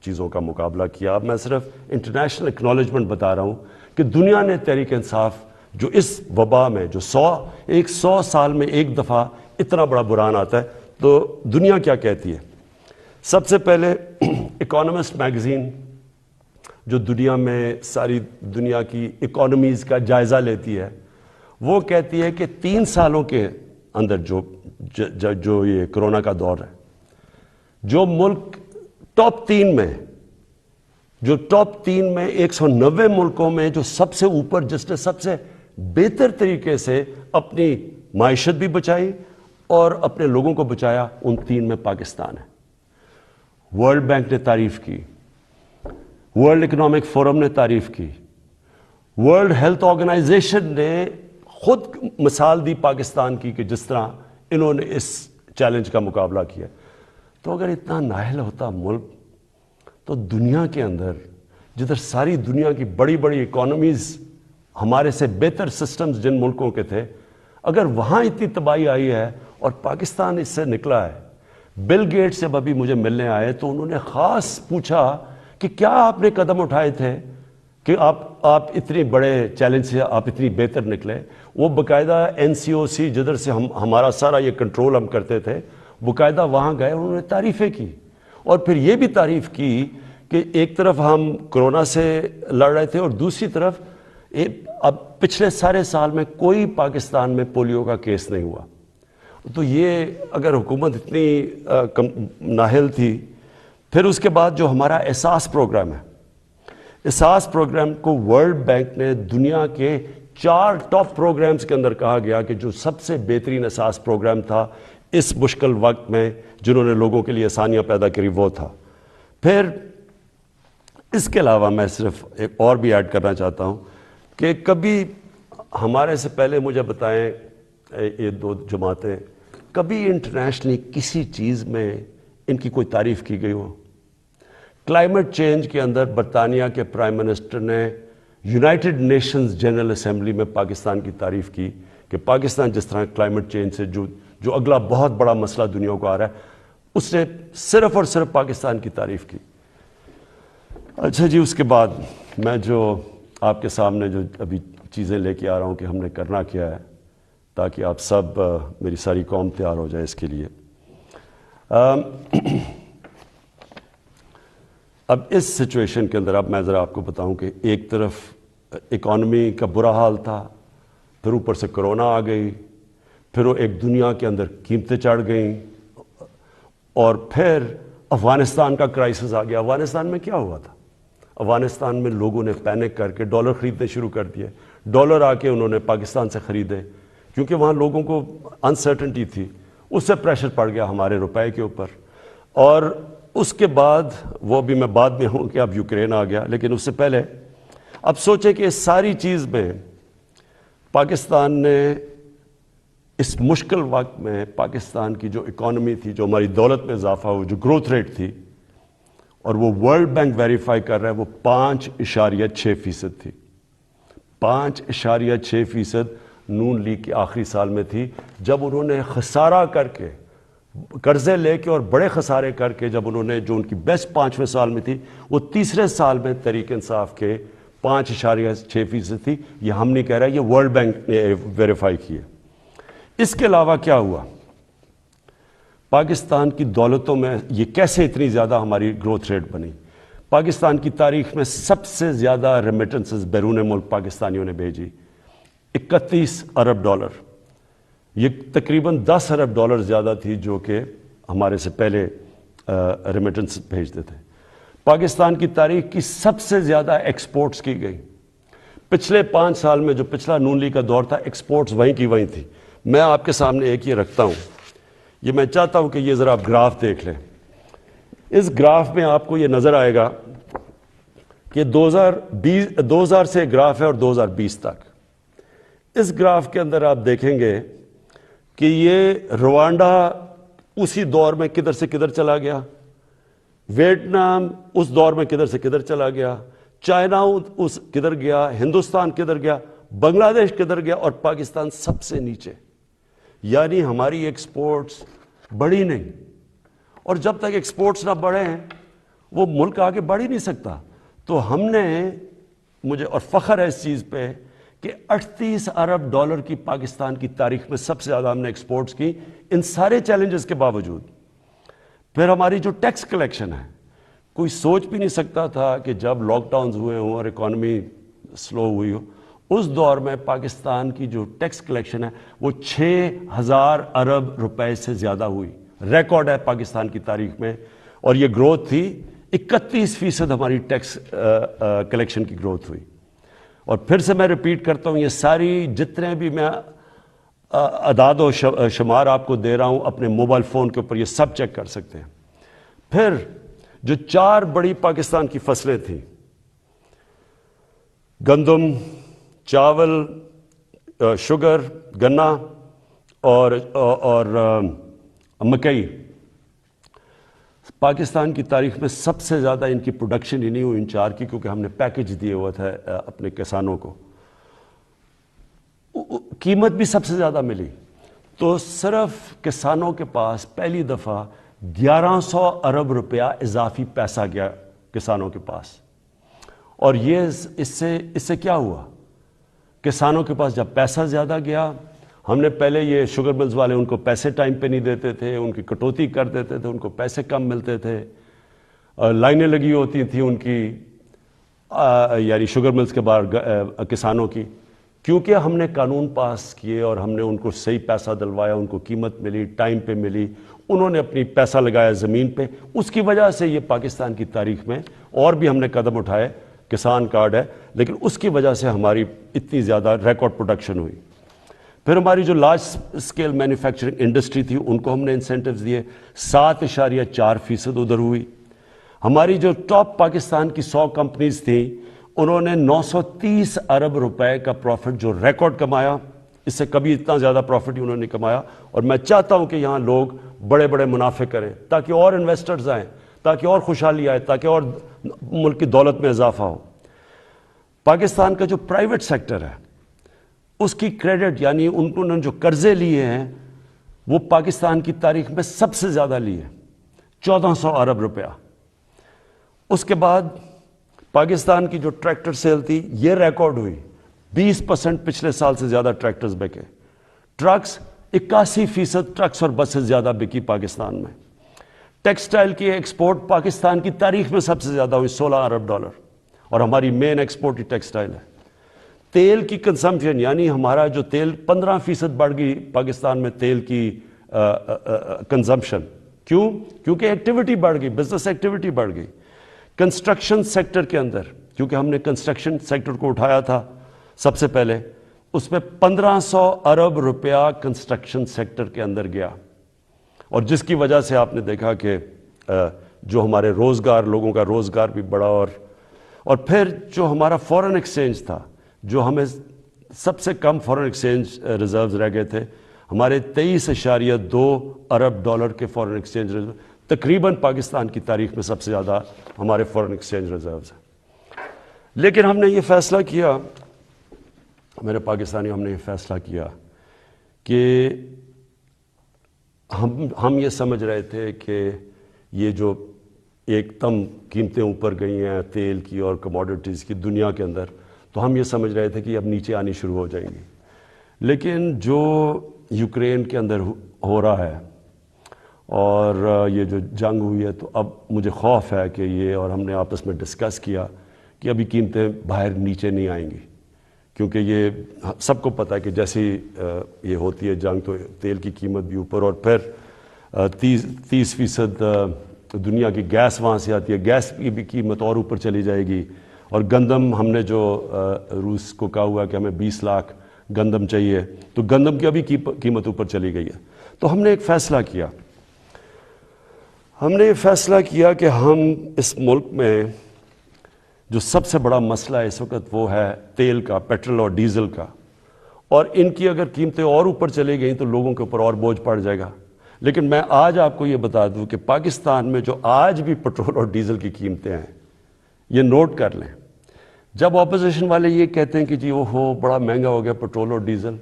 چیزوں کا مقابلہ کیا، اب میں صرف انٹرنیشنل اکنالجمنٹ بتا رہا ہوں کہ دنیا نے تحریک انصاف جو اس وبا میں جو 100 سال میں ایک دفعہ اتنا بڑا بحران آتا ہے، تو دنیا کیا کہتی ہے. سب سے پہلے اکانومسٹ میگزین جو دنیا میں ساری دنیا کی اکانومیز کا جائزہ لیتی ہے، وہ کہتی ہے کہ 3 سالوں کے اندر جو یہ کرونا کا دور ہے، جو ملک ٹاپ 3 میں 190 ملکوں میں جو سب سے اوپر، جس نے سب سے بہتر طریقے سے اپنی معیشت بھی بچائی اور اپنے لوگوں کو بچایا، ان 3 میں پاکستان ہے. ورلڈ بینک نے تعریف کی، ورلڈ اکنامک فورم نے تعریف کی، ورلڈ ہیلتھ آرگنائزیشن نے خود مثال دی پاکستان کی کہ جس طرح انہوں نے اس چیلنج کا مقابلہ کیا. تو اگر اتنا نااہل ہوتا ملک، تو دنیا کے اندر جدھر ساری دنیا کی بڑی بڑی اکانومیز ہمارے سے بہتر سسٹمز جن ملکوں کے تھے، اگر وہاں اتنی تباہی آئی ہے اور پاکستان اس سے نکلا ہے. بل گیٹس جب ابھی مجھے ملنے آئے تو انہوں نے خاص پوچھا کہ کیا آپ نے قدم اٹھائے تھے کہ آپ اتنے بڑے چیلنج سے آپ اتنی بہتر نکلے. وہ باقاعدہ NCOC جدھر سے ہمارا سارا یہ کنٹرول ہم کرتے تھے، باقاعدہ وہاں گئے، انہوں نے تعریفیں کی اور پھر یہ بھی تعریف کی کہ ایک طرف ہم کرونا سے لڑ رہے تھے اور دوسری طرف اب پچھلے سارے سال میں کوئی پاکستان میں پولیو کا کیس نہیں ہوا. تو یہ اگر حکومت اتنی نااہل تھی. پھر اس کے بعد جو ہمارا احساس پروگرام ہے، احساس پروگرام کو ورلڈ بینک نے دنیا کے 4 ٹاپ پروگرامز کے اندر کہا گیا کہ جو سب سے بہترین احساس پروگرام تھا اس مشکل وقت میں، جنہوں نے لوگوں کے لیے آسانیاں پیدا کری، وہ تھا. پھر اس کے علاوہ میں صرف ایک اور بھی ایڈ کرنا چاہتا ہوں کہ کبھی ہمارے سے پہلے مجھے بتائیں یہ 2 جماعتیں، کبھی انٹرنیشنلی کسی چیز میں ان کی کوئی تعریف کی گئی ہو؟ کلائمیٹ چینج کے اندر برطانیہ کے پرائم منسٹر نے یونائٹڈ نیشنز جنرل اسمبلی میں پاکستان کی تعریف کی کہ پاکستان جس طرح کلائمیٹ چینج سے جو اگلا بہت بڑا مسئلہ دنیا کو آ رہا ہے، اس نے صرف اور صرف پاکستان کی تعریف کی. اچھا جی، اس کے بعد میں جو آپ کے سامنے جو ابھی چیزیں لے کے آ رہا ہوں کہ ہم نے کرنا کیا ہے تاکہ آپ سب، میری ساری قوم تیار ہو جائے اس کے لیے. اب اس سچویشن کے اندر اب میں ذرا آپ کو بتاؤں کہ ایک طرف اکانومی کا برا حال تھا، پھر اوپر سے کرونا آ گئی، پھر وہ ایک دنیا کے اندر قیمتیں چڑھ گئیں، اور پھر افغانستان کا کرائسس آ گیا. افغانستان میں کیا ہوا تھا؟ افغانستان میں لوگوں نے پینک کر کے ڈالر خریدنے شروع کر دیے. ڈالر آ کے انہوں نے پاکستان سے خریدے کیونکہ وہاں لوگوں کو انسرٹنٹی تھی. اس سے پریشر پڑ گیا ہمارے روپے کے اوپر. اور اس کے بعد وہ بھی میں بعد میں ہوں کہ اب یوکرین آ گیا، لیکن اس سے پہلے اب سوچیں کہ اس ساری چیز میں پاکستان نے اس مشکل وقت میں پاکستان کی جو اکانومی تھی، جو ہماری دولت میں اضافہ ہو، جو گروتھ ریٹ تھی، اور وہ ورلڈ بینک ویریفائی کر رہا ہے، وہ 5.6% تھی. 5.6% نون لیگ کے آخری سال میں تھی، جب انہوں نے خسارہ کر کے، قرضے لے کے اور بڑے خسارے کر کے، جب انہوں نے جو ان کی بیسٹ 5ویں سال میں تھی، وہ تیسرے سال میں تحریک انصاف کے 5.6% تھی. یہ ہم نہیں کہہ رہے، یہ ورلڈ بینک نے ویریفائی کی ہے. اس کے علاوہ کیا ہوا؟ پاکستان کی دولتوں میں یہ کیسے اتنی زیادہ ہماری گروتھ ریٹ بنی؟ پاکستان کی تاریخ میں سب سے زیادہ ریمیٹنسز بیرون ملک پاکستانیوں نے بھیجی، 31 ارب ڈالر. یہ تقریباً 10 ارب ڈالر زیادہ تھی جو کہ ہمارے سے پہلے ریمیٹنس بھیجتے تھے. پاکستان کی تاریخ کی سب سے زیادہ ایکسپورٹس کی گئی. پچھلے 5 سال میں جو پچھلا نون لیگ کا دور تھا، ایکسپورٹس وہیں کی وہیں تھی. میں آپ کے سامنے ایک یہ رکھتا ہوں، یہ میں چاہتا ہوں کہ یہ ذرا آپ گراف دیکھ لیں. اس گراف میں آپ کو یہ نظر آئے گا کہ 2000 سے گراف ہے اور 2020 تک. اس گراف کے اندر آپ دیکھیں گے کہ یہ روانڈا اسی دور میں کدھر سے کدھر چلا گیا. ویتنام اس دور میں کدھر سے کدھر چلا گیا، چائنا اس کدھر گیا، ہندوستان کدھر گیا، بنگلہ دیش کدھر گیا، اور پاکستان سب سے نیچے. یعنی ہماری ایکسپورٹس بڑھی نہیں، اور جب تک ایکسپورٹس نہ بڑھیں وہ ملک آگے بڑھ ہی نہیں سکتا. تو ہم نے، مجھے اور فخر ہے اس چیز پہ کہ 38 ارب ڈالر کی پاکستان کی تاریخ میں سب سے زیادہ ہم نے ایکسپورٹس کی، ان سارے چیلنجز کے باوجود. پھر ہماری جو ٹیکس کلیکشن ہے، کوئی سوچ بھی نہیں سکتا تھا کہ جب لاک ڈاؤنز ہوئے ہوں اور اکانومی سلو ہوئی ہو، اس دور میں پاکستان کی جو ٹیکس کلیکشن ہے وہ 6000 ارب روپے سے زیادہ ہوئی. ریکارڈ ہے پاکستان کی تاریخ میں. اور یہ گروتھ تھی 31% ہماری ٹیکس کلیکشن کی گروتھ ہوئی. اور پھر سے میں ریپیٹ کرتا ہوں، یہ ساری جتنے بھی میں اعداد و شمار آپ کو دے رہا ہوں اپنے موبائل فون کے اوپر، یہ سب چیک کر سکتے ہیں. پھر جو 4 بڑی پاکستان کی فصلیں تھیں، گندم، چاول، شوگر، گنا اور مکئی، پاکستان کی تاریخ میں سب سے زیادہ ان کی پروڈکشن ہی نہیں ہوئی ان 4 کی، کیونکہ ہم نے پیکج دیے ہوا تھا اپنے کسانوں کو. قیمت بھی سب سے زیادہ ملی. تو صرف کسانوں کے پاس پہلی دفعہ 1100 ارب روپیہ اضافی پیسہ گیا کسانوں کے پاس. اور یہ اس سے کیا ہوا؟ کسانوں کے پاس جب پیسہ زیادہ گیا، ہم نے پہلے یہ شوگر ملز والے ان کو پیسے ٹائم پہ نہیں دیتے تھے، ان کی کٹوتی کر دیتے تھے، ان کو پیسے کم ملتے تھے، لائنیں لگی ہوتی تھیں ان کی، یعنی شوگر ملز کے باہر کسانوں کی. کیونکہ ہم نے قانون پاس کیے اور ہم نے ان کو صحیح پیسہ دلوایا، ان کو قیمت ملی، ٹائم پہ ملی، انہوں نے اپنی پیسہ لگایا زمین پہ، اس کی وجہ سے یہ پاکستان کی تاریخ میں اور بھی ہم نے قدم اٹھائے. کسان کارڈ ہے، لیکن اس کی وجہ سے ہماری اتنی زیادہ ریکارڈ پروڈکشن ہوئی. پھر ہماری جو لارج اسکیل مینوفیکچرنگ انڈسٹری تھی ان کو ہم نے انسینٹیوز دیے، 7.4% ادھر ہوئی. ہماری جو ٹاپ پاکستان کی 100 کمپنیز تھیں، انہوں نے 930 ارب روپے کا پروفٹ جو ریکارڈ کمایا، اس سے کبھی اتنا زیادہ پروفٹ ہی انہوں نے کمایا. اور میں چاہتا ہوں کہ یہاں لوگ بڑے بڑے منافع کریں تاکہ اور انویسٹرز آئیں، تاکہ اور خوشحالی آئے، تاکہ اور ملک کی دولت میں اضافہ ہو. پاکستان کا جو پرائیویٹ سیکٹر ہے اس کی کریڈٹ، یعنی انہوں نے جو قرضے لیے ہیں وہ پاکستان کی تاریخ میں سب سے زیادہ لیے، 1400 ارب روپیہ. اس کے بعد پاکستان کی جو ٹریکٹر سیل تھی یہ ریکارڈ ہوئی، 20% پچھلے سال سے زیادہ ٹریکٹرز بکے. ٹرکس 81% ٹرکس اور بسز زیادہ بکی پاکستان میں. ٹیکسٹائل کی ایکسپورٹ پاکستان کی تاریخ میں سب سے زیادہ ہوئی، 16 ارب ڈالر، اور ہماری مین ایکسپورٹ ہی ٹیکسٹائل ہے. تیل کی کنزمپشن، یعنی ہمارا جو تیل 15% بڑھ گئی پاکستان میں تیل کی کنزمپشن. کیوں؟ کیونکہ ایکٹیویٹی بڑھ گئی، بزنس ایکٹیویٹی بڑھ گئی. کنسٹرکشن سیکٹر کے اندر، کیونکہ ہم نے کنسٹرکشن سیکٹر کو اٹھایا تھا سب سے پہلے، اس میں 1500 ارب روپیہ کنسٹرکشن سیکٹر کے اندر گیا. اور جس کی وجہ سے آپ نے دیکھا کہ جو ہمارے روزگار، لوگوں کا روزگار بھی بڑھا. اور پھر جو ہمارا فورن ایکسچینج تھا، جو ہمیں سب سے کم فورن ایکسچینج ریزروز رہ گئے تھے، ہمارے 23.2 ارب ڈالر کے فورن ایکسچینج ریزرو، تقریباً پاکستان کی تاریخ میں سب سے زیادہ ہمارے فورن ایکسچینج ریزروز ہیں. لیکن ہم نے یہ فیصلہ کیا، میرے پاکستانیوں، ہم نے یہ فیصلہ کیا کہ ہم یہ سمجھ رہے تھے کہ یہ جو ایک دم قیمتیں اوپر گئی ہیں تیل کی اور کموڈیٹیز کی دنیا کے اندر، تو ہم یہ سمجھ رہے تھے کہ اب نیچے آنی شروع ہو جائیں گی. لیکن جو یوکرین کے اندر ہو رہا ہے اور یہ جو جنگ ہوئی ہے، تو اب مجھے خوف ہے کہ یہ، اور ہم نے آپس میں ڈسکس کیا کہ ابھی قیمتیں باہر نیچے نہیں آئیں گی، کیونکہ یہ سب کو پتہ ہے کہ جیسی یہ ہوتی ہے جنگ تو تیل کی قیمت بھی اوپر، اور پھر 30% دنیا کی گیس وہاں سے آتی ہے، گیس کی بھی قیمت اور اوپر چلی جائے گی. اور گندم، ہم نے جو روس کو کہا ہوا کہ ہمیں 20 لاکھ گندم چاہیے، تو گندم کی ابھی قیمت اوپر چلی گئی ہے. تو ہم نے ایک فیصلہ کیا، ہم نے یہ فیصلہ کیا کہ ہم اس ملک میں جو سب سے بڑا مسئلہ ہے اس وقت وہ ہے تیل کا، پیٹرول اور ڈیزل کا. اور ان کی اگر قیمتیں اور اوپر چلی گئیں تو لوگوں کے اوپر اور بوجھ پڑ جائے گا. لیکن میں آج آپ کو یہ بتا دوں کہ پاکستان میں جو آج بھی پٹرول اور ڈیزل کی قیمتیں ہیں، یہ نوٹ کر لیں. جب اپوزیشن والے یہ کہتے ہیں کہ جی وہ ہو بڑا مہنگا ہو گیا پٹرول اور ڈیزل،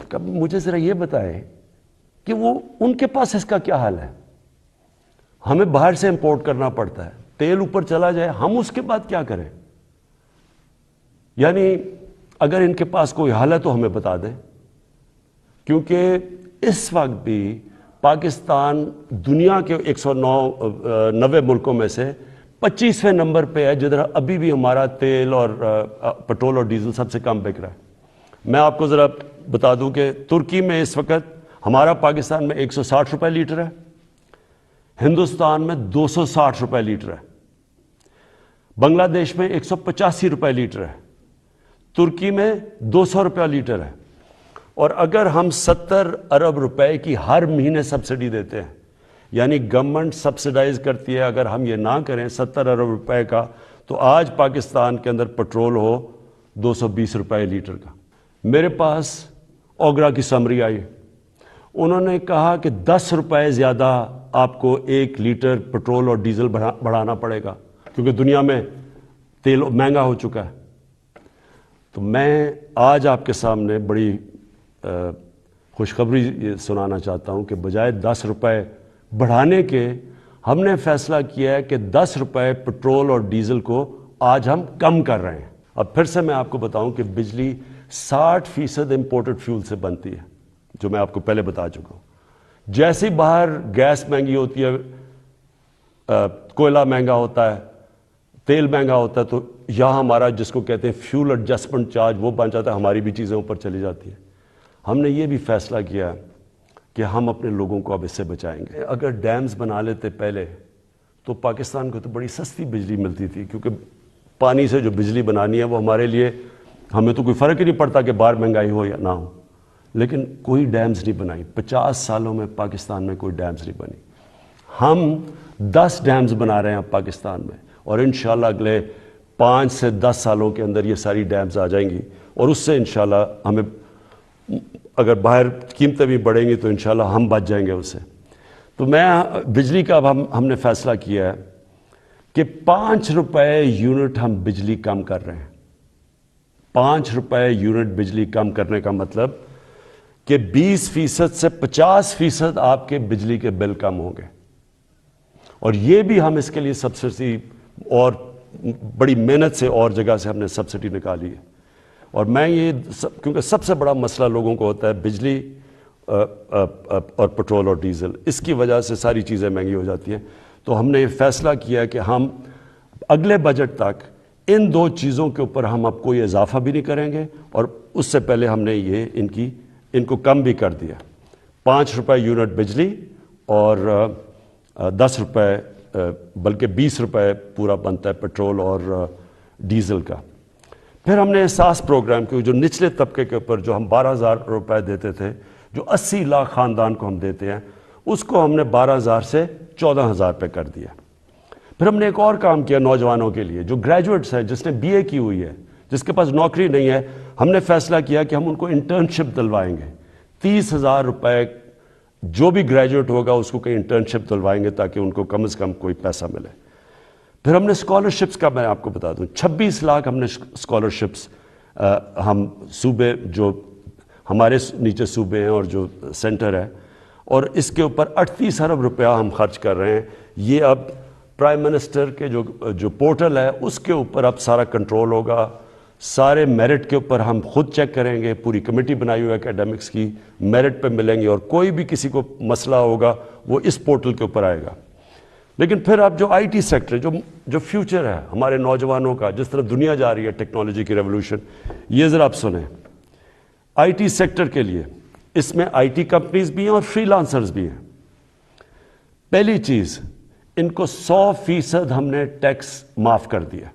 کب مجھے ذرا یہ بتائیں کہ وہ ان کے پاس اس کا کیا حال ہے؟ ہمیں باہر سے امپورٹ کرنا پڑتا ہے، تیل اوپر چلا جائے ہم اس کے بعد کیا کریں؟ یعنی اگر ان کے پاس کوئی حل ہے تو ہمیں بتا دیں، کیونکہ اس وقت بھی پاکستان دنیا کے 190 ملکوں میں سے 25ویں نمبر پہ ہے جدھر ابھی بھی ہمارا تیل اور پٹرول اور ڈیزل سب سے کم بک رہا ہے. میں آپ کو ذرا بتا دوں کہ ترکی میں اس وقت ہمارا پاکستان میں 160 روپے لیٹر ہے، ہندوستان میں 260 روپے لیٹر ہے، بنگلہ دیش میں 185 روپے لیٹر ہے، ترکی میں 200 روپے لیٹر ہے. اور اگر ہم 70 ارب روپے کی ہر مہینے سبسڈی دیتے ہیں، یعنی گورنمنٹ سبسڈائز کرتی ہے، اگر ہم یہ نہ کریں 70 ارب روپے کا، تو آج پاکستان کے اندر پٹرول ہو 220 روپے لیٹر کا. میرے پاس اوگرا کی سمری آئی، انہوں نے کہا کہ 10 روپے زیادہ آپ کو 1 لیٹر پٹرول اور ڈیزل بڑھانا پڑے گا کیونکہ دنیا میں تیل مہنگا ہو چکا ہے. تو میں آج آپ کے سامنے بڑی خوشخبری یہ سنانا چاہتا ہوں کہ بجائے 10 روپے بڑھانے کے ہم نے فیصلہ کیا ہے کہ 10 روپے پٹرول اور ڈیزل کو آج ہم کم کر رہے ہیں. اب پھر سے میں آپ کو بتاؤں کہ بجلی 60% امپورٹڈ فیول سے بنتی ہے، جو میں آپ کو پہلے بتا چکا ہوں. جیسے باہر گیس مہنگی ہوتی ہے، کوئلہ مہنگا ہوتا ہے، تیل مہنگا ہوتا ہے، تو یہاں ہمارا جس کو کہتے ہیں فیول ایڈجسٹمنٹ چارج وہ بن جاتا ہے، ہماری بھی چیزیں اوپر چلی جاتی ہیں. ہم نے یہ بھی فیصلہ کیا کہ ہم اپنے لوگوں کو اب اس سے بچائیں گے. اگر ڈیمز بنا لیتے پہلے تو پاکستان کو تو بڑی سستی بجلی ملتی تھی، کیونکہ پانی سے جو بجلی بنانی ہے وہ ہمارے لیے ہمیں تو کوئی فرق ہی نہیں پڑتا کہ باہر مہنگائی ہو یا نہ ہو. لیکن کوئی ڈیمز نہیں بنائی، 50 سالوں میں پاکستان میں کوئی ڈیمز نہیں بنی. ہم 10 ڈیمز بنا رہے ہیں اب پاکستان میں، اور انشاءاللہ اگلے 5 سے 10 سالوں کے اندر یہ ساری ڈیمز آ جائیں گی، اور اس سے انشاءاللہ ہمیں اگر باہر قیمتیں بھی بڑھیں گی تو انشاءاللہ ہم بچ جائیں گے اس سے. تو میں بجلی کا اب ہم نے فیصلہ کیا ہے کہ 5 روپے یونٹ ہم بجلی کم کر رہے ہیں. 5 روپے یونٹ بجلی کم کرنے کا مطلب کہ 20% سے 50% آپ کے بجلی کے بل کم ہوں گے. اور یہ بھی ہم اس کے لیے سبسڈی اور بڑی محنت سے اور جگہ سے ہم نے سبسڈی نکالی ہے. اور میں یہ کیونکہ سب سے بڑا مسئلہ لوگوں کو ہوتا ہے بجلی اور پٹرول اور ڈیزل، اس کی وجہ سے ساری چیزیں مہنگی ہو جاتی ہیں. تو ہم نے یہ فیصلہ کیا کہ ہم اگلے بجٹ تک ان 2 چیزوں کے اوپر ہم اب کوئی اضافہ بھی نہیں کریں گے، اور اس سے پہلے ہم نے یہ ان کو کم بھی کر دیا. 5 روپے یونٹ بجلی اور 10 روپے بلکہ 20 روپے پورا بنتا ہے پٹرول اور ڈیزل کا. پھر ہم نے احساس پروگرام کی، جو نچلے طبقے کے اوپر جو ہم 12,000 روپے دیتے تھے، جو 80 لاکھ خاندان کو ہم دیتے ہیں، اس کو ہم نے 12,000 سے 14,000 پہ کر دیا. پھر ہم نے ایک اور کام کیا نوجوانوں کے لیے جو گریجویٹس ہیں، جس نے BA کی ہوئی ہے، جس کے پاس نوکری نہیں ہے. ہم نے فیصلہ کیا کہ ہم ان کو انٹرنشپ دلوائیں گے. 30,000 روپے جو بھی گریجویٹ ہوگا اس کو کہیں انٹرنشپ دلوائیں گے تاکہ ان کو کم از کم کوئی پیسہ ملے. پھر ہم نے اسکالرشپس کا میں آپ کو بتا دوں 26 لاکھ ہم نے اسکالرشپس ہم صوبے جو ہمارے نیچے صوبے ہیں اور جو سینٹر ہے، اور اس کے اوپر 38 ارب روپیہ ہم خرچ کر رہے ہیں. یہ اب پرائم منسٹر کے جو پورٹل ہے اس کے اوپر اب سارا کنٹرول ہوگا. سارے میرٹ کے اوپر ہم خود چیک کریں گے، پوری کمیٹی بنائی ہوئی ہے اکیڈمکس کی، میرٹ پہ ملیں گے، اور کوئی بھی کسی کو مسئلہ ہوگا وہ اس پورٹل کے اوپر آئے گا. لیکن پھر اب جو IT سیکٹر جو فیوچر ہے ہمارے نوجوانوں کا، جس طرح دنیا جا رہی ہے ٹیکنالوجی کی ریولوشن، یہ ذرا آپ سنیں. IT سیکٹر کے لیے اس میں IT کمپنیز بھی ہیں اور فری لانسرز بھی ہیں. پہلی چیز، ان کو 100% ہم نے ٹیکس معاف کر دیا.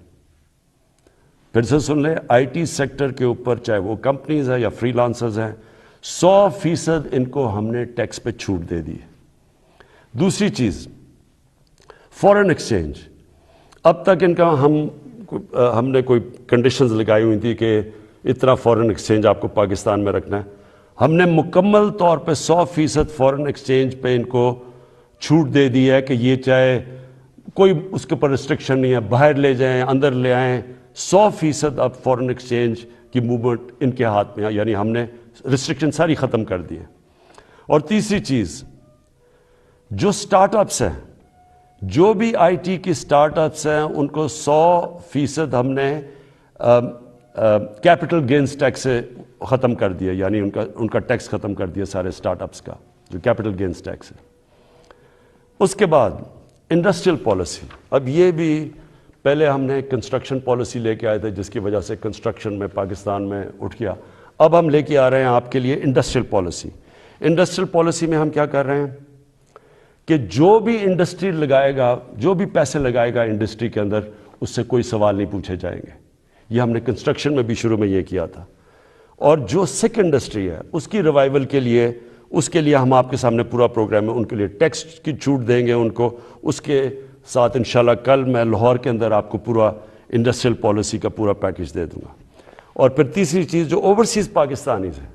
پھر سے سن لیں، IT سیکٹر کے اوپر چاہے وہ کمپنیز ہیں یا فری لانسرز ہیں، 100% ان کو ہم نے ٹیکس پہ چھوٹ دے دی. دوسری چیز، فورن ایکسچینج. اب تک ان کا ہم نے کوئی کنڈیشنز لگائی ہوئی تھی کہ اتنا فورن ایکسچینج آپ کو پاکستان میں رکھنا ہے. ہم نے مکمل طور پہ 100% فورن ایکسچینج پہ ان کو چھوٹ دے دی ہے کہ یہ چاہے کوئی اس کے اوپر ریسٹرکشن نہیں ہے، باہر لے جائیں اندر لے آئیں، 100% اب فورن ایکسچینج کی موومنٹ ان کے ہاتھ میں ہے، یعنی ہم نے ریسٹرکشن ساری ختم کر دی ہے۔ اور تیسری چیز، جو سٹارٹ اپس ہیں، جو بھی آئی ٹی کی سٹارٹ اپس ہیں، ان کو 100% ہم نے کیپٹل گینز ٹیکس سے ختم کر دیا، یعنی ان کا ٹیکس ختم کر دیا سارے سٹارٹ اپس کا، جو کیپٹل گینز ٹیکس ہے۔ اس کے بعد انڈسٹریل پالیسی، اب یہ بھی پہلے ہم نے کنسٹرکشن پالیسی لے کے آئے تھے جس کی وجہ سے کنسٹرکشن میں پاکستان میں اٹھ گیا، اب ہم لے کے آ رہے ہیں آپ کے لیے انڈسٹریل پالیسی۔ انڈسٹریل پالیسی میں ہم کیا کر رہے ہیں کہ جو بھی انڈسٹری لگائے گا، جو بھی پیسے لگائے گا انڈسٹری کے اندر، اس سے کوئی سوال نہیں پوچھے جائیں گے۔ یہ ہم نے کنسٹرکشن میں بھی شروع میں یہ کیا تھا۔ اور جو سکھ انڈسٹری ہے اس کی ریوائول کے لیے، اس کے لیے ہم آپ کے سامنے پورا پروگرام ہے، ان کے لیے ٹیکس کی چھوٹ دیں گے ان کو۔ اس کے ساتھ انشاءاللہ کل میں لاہور کے اندر آپ کو پورا انڈسٹریل پالیسی کا پورا پیکج دے دوں گا۔ اور پھر تیسری چیز، جو اوورسیز پاکستانیز ہیں،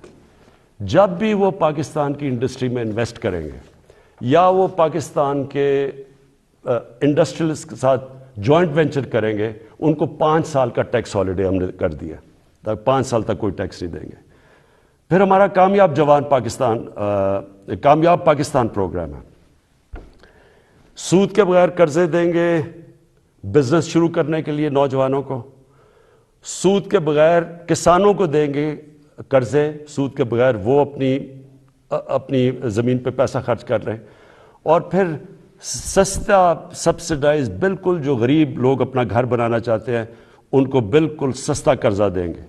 جب بھی وہ پاکستان کی انڈسٹری میں انویسٹ کریں گے یا وہ پاکستان کے انڈسٹریلس کے ساتھ جوائنٹ وینچر کریں گے، ان کو 5 سال کا ٹیکس ہالیڈے ہم نے کر دیا، 5 سال تک کوئی ٹیکس نہیں دیں گے۔ پھر ہمارا کامیاب پاکستان پروگرام ہے، سود کے بغیر قرضے دیں گے بزنس شروع کرنے کے لیے نوجوانوں کو، سود کے بغیر کسانوں کو دیں گے قرضے، سود کے بغیر وہ اپنی زمین پہ پیسہ خرچ کر رہے ہیں، اور پھر سستا سبسڈائز، بالکل جو غریب لوگ اپنا گھر بنانا چاہتے ہیں ان کو بالکل سستا قرضہ دیں گے۔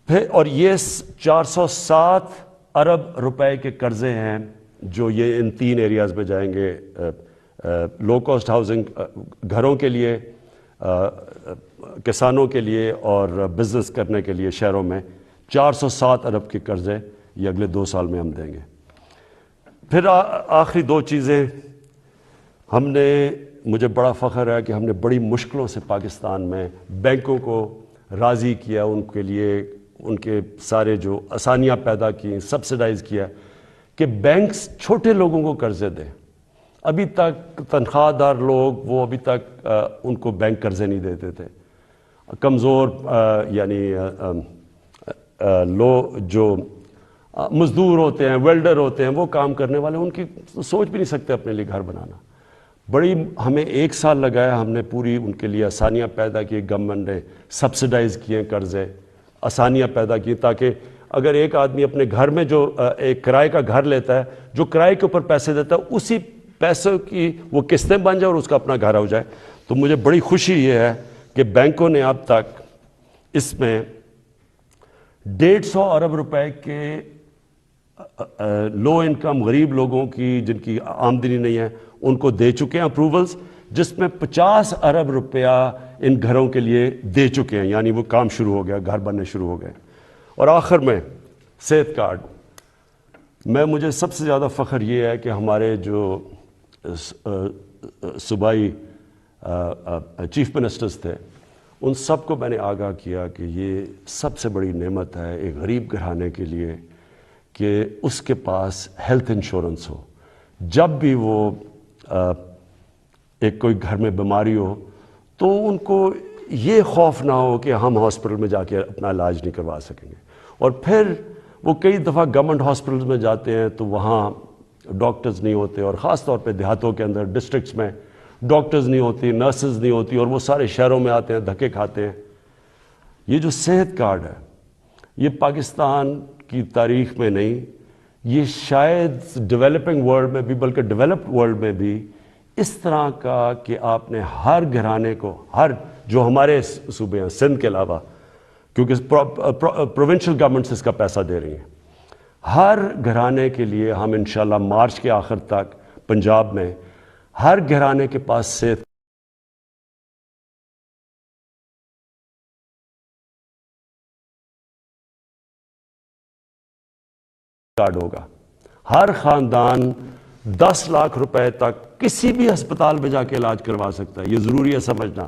پھر اور یہ 407 ارب روپے کے قرضے ہیں جو یہ ان 3 ایریاز میں جائیں گے، لو کاسٹ ہاؤسنگ گھروں کے لیے، کسانوں کے لیے اور بزنس کرنے کے لیے شہروں میں 407 ارب کے قرضے یہ اگلے 2 سال میں ہم دیں گے۔ پھر آخری 2 چیزیں، ہم نے، مجھے بڑا فخر ہے کہ ہم نے بڑی مشکلوں سے پاکستان میں بینکوں کو راضی کیا، ان کے لیے ان کے سارے جو آسانیاں پیدا کی، سبسڈائز کیا کہ بینکس چھوٹے لوگوں کو قرضے دیں۔ ابھی تک تنخواہ دار لوگ وہ ابھی تک ان کو بینک قرضے نہیں دیتے تھے، کمزور یعنی جو مزدور ہوتے ہیں، ویلڈر ہوتے ہیں، وہ کام کرنے والے، ان کی سوچ بھی نہیں سکتے اپنے لیے گھر بنانا۔ بڑی ہمیں 1 سال لگایا، ہم نے پوری ان کے لیے آسانیاں پیدا کی، گورنمنٹ نے سبسڈائز کیے قرضے، آسانیاں پیدا کی تاکہ اگر ایک آدمی اپنے گھر میں جو ایک کرائے کا گھر لیتا ہے، جو کرائے کے اوپر پیسے دیتا ہے، اسی پیسوں کی وہ قسطیں بن جائے اور اس کا اپنا گھر ہو جائے۔ تو مجھے بڑی خوشی یہ ہے کہ بینکوں نے اب تک اس میں 150 ارب روپے کے لو انکم غریب لوگوں کی جن کی آمدنی نہیں ہے ان کو دے چکے ہیں اپروولز، جس میں 50 ارب روپیہ ان گھروں کے لیے دے چکے ہیں، یعنی وہ کام شروع ہو گیا، گھر بننے شروع ہو گئے۔ اور آخر میں صحت کارڈ، مجھے سب سے زیادہ فخر یہ ہے کہ ہمارے جو صوبائی چیف منسٹرز تھے ان سب کو میں نے آگاہ کیا کہ یہ سب سے بڑی نعمت ہے ایک غریب گھرانے کے لیے کہ اس کے پاس ہیلتھ انشورنس ہو، جب بھی وہ ایک کوئی گھر میں بیماری ہو تو ان کو یہ خوف نہ ہو کہ ہم ہاسپٹل میں جا کے اپنا علاج نہیں کروا سکیں گے۔ اور پھر وہ کئی دفعہ گورنمنٹ ہاسپٹلز میں جاتے ہیں تو وہاں ڈاکٹرز نہیں ہوتے، اور خاص طور پہ دیہاتوں کے اندر ڈسٹرکٹس میں ڈاکٹرز نہیں ہوتی، نرسز نہیں ہوتی، اور وہ سارے شہروں میں آتے ہیں، دھکے کھاتے ہیں۔ یہ جو صحت کارڈ ہے یہ پاکستان کی تاریخ میں نہیں، یہ شاید ڈیولپنگ ورلڈ میں بھی، بلکہ ڈیولپڈ ورلڈ میں بھی اس طرح کا کہ آپ نے ہر گھرانے کو، ہر جو ہمارے صوبے ہیں سندھ کے علاوہ، کیونکہ پروونشل گورنمنٹس اس کا پیسہ دے رہی ہیں، ہر گھرانے کے لیے ہم انشاءاللہ مارچ کے آخر تک پنجاب میں ہر گھرانے کے پاس صحت کارڈ ہوگا۔ ہر خاندان 10 لاکھ روپے تک کسی بھی ہسپتال میں جا کے علاج کروا سکتا ہے، یہ ضروری ہے سمجھنا۔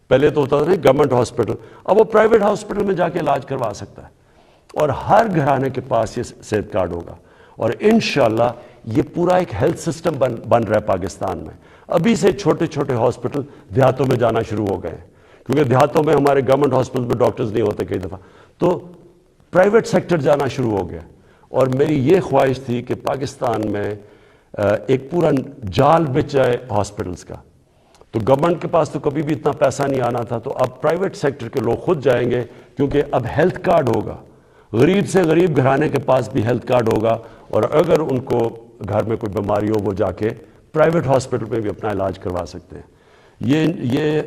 پہلے تو ہوتا تھا نہیں گورنمنٹ ہاسپٹل، اب وہ پرائیویٹ ہاسپٹل میں جا کے علاج کروا سکتا ہے۔ اور ہر گھرانے کے پاس یہ صحت کارڈ ہوگا، اور انشاءاللہ یہ پورا ایک ہیلتھ سسٹم بن رہا ہے پاکستان میں۔ ابھی سے چھوٹے چھوٹے ہاسپٹل دیہاتوں میں جانا شروع ہو گئے ہیں، کیونکہ دیہاتوں میں ہمارے گورنمنٹ ہاسپٹل میں ڈاکٹرز نہیں ہوتے کئی دفعہ، تو پرائیویٹ سیکٹر جانا شروع ہو گیا۔ اور میری یہ خواہش تھی کہ پاکستان میں ایک پورا جال بچ جائے ہاسپٹلز کا، تو گورنمنٹ کے پاس تو کبھی بھی اتنا پیسہ نہیں آنا تھا، تو اب پرائیویٹ سیکٹر کے لوگ خود جائیں گے، کیونکہ اب ہیلتھ کارڈ ہوگا، غریب سے غریب گھرانے کے پاس بھی ہیلتھ کارڈ ہوگا، اور اگر ان کو گھر میں کوئی بیماری ہو وہ جا کے پرائیویٹ ہاسپٹل میں بھی اپنا علاج کروا سکتے ہیں۔ یہ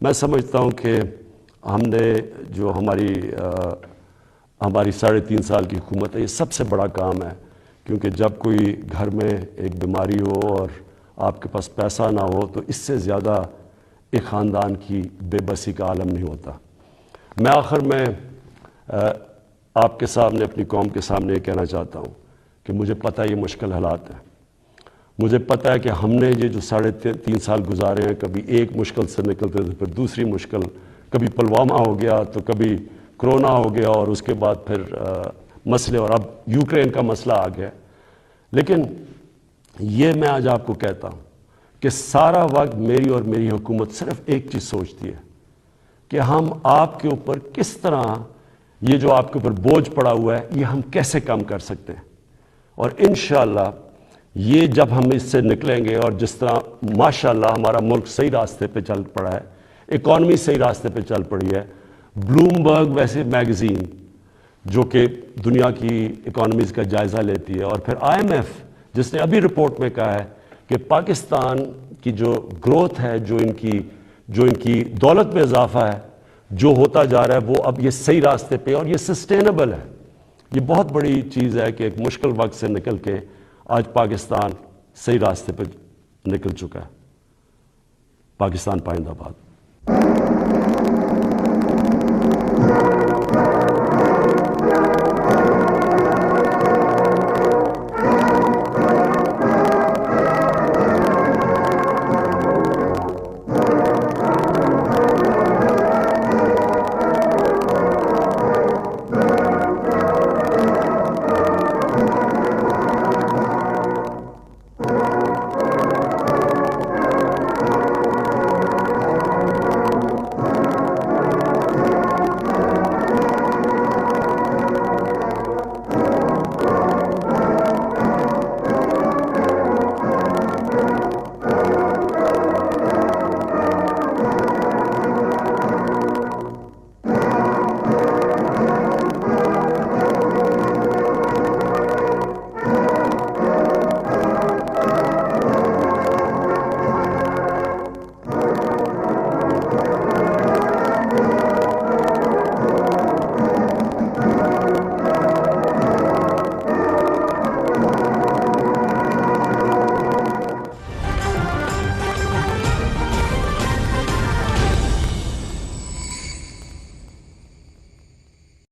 میں سمجھتا ہوں کہ ہم نے جو ہماری 3.5 سال کی حکومت ہے، یہ سب سے بڑا کام ہے، کیونکہ جب کوئی گھر میں ایک بیماری ہو اور آپ کے پاس پیسہ نہ ہو تو اس سے زیادہ ایک خاندان کی بے بسی کا عالم نہیں ہوتا۔ میں آخر میں آپ کے سامنے، اپنی قوم کے سامنے یہ کہنا چاہتا ہوں کہ مجھے پتہ ہے یہ مشکل حالات ہیں، مجھے پتہ ہے کہ ہم نے یہ جو 3.5 سال گزارے ہیں، کبھی ایک مشکل سے نکلتے تھے، پھر دوسری مشکل، کبھی پلوامہ ہو گیا تو کبھی کرونا ہو گیا، اور اس کے بعد پھر مسئلے، اور اب یوکرین کا مسئلہ آ گیا۔ لیکن یہ میں آج آپ کو کہتا ہوں کہ سارا وقت میری اور میری حکومت صرف ایک چیز سوچتی ہے کہ ہم آپ کے اوپر کس طرح یہ جو آپ کے اوپر بوجھ پڑا ہوا ہے یہ ہم کیسے کم کر سکتے ہیں، اور انشاءاللہ یہ جب ہم اس سے نکلیں گے، اور جس طرح ماشاءاللہ ہمارا ملک صحیح راستے پہ چل پڑا ہے، اکانومی صحیح راستے پہ چل پڑی ہے، بلومبرگ ویسے میگزین جو کہ دنیا کی اکانومیز کا جائزہ لیتی ہے، اور پھر IMF جس نے ابھی رپورٹ میں کہا ہے کہ پاکستان کی جو گروتھ ہے، جو ان کی دولت میں اضافہ ہے، جو ہوتا جا رہا ہے، وہ اب یہ صحیح راستے پہ، اور یہ سسٹینبل ہے۔ یہ بہت بڑی چیز ہے کہ ایک مشکل وقت سے نکل کے آج پاکستان صحیح راستے پہ نکل چکا ہے۔ پاکستان پائندہ باد۔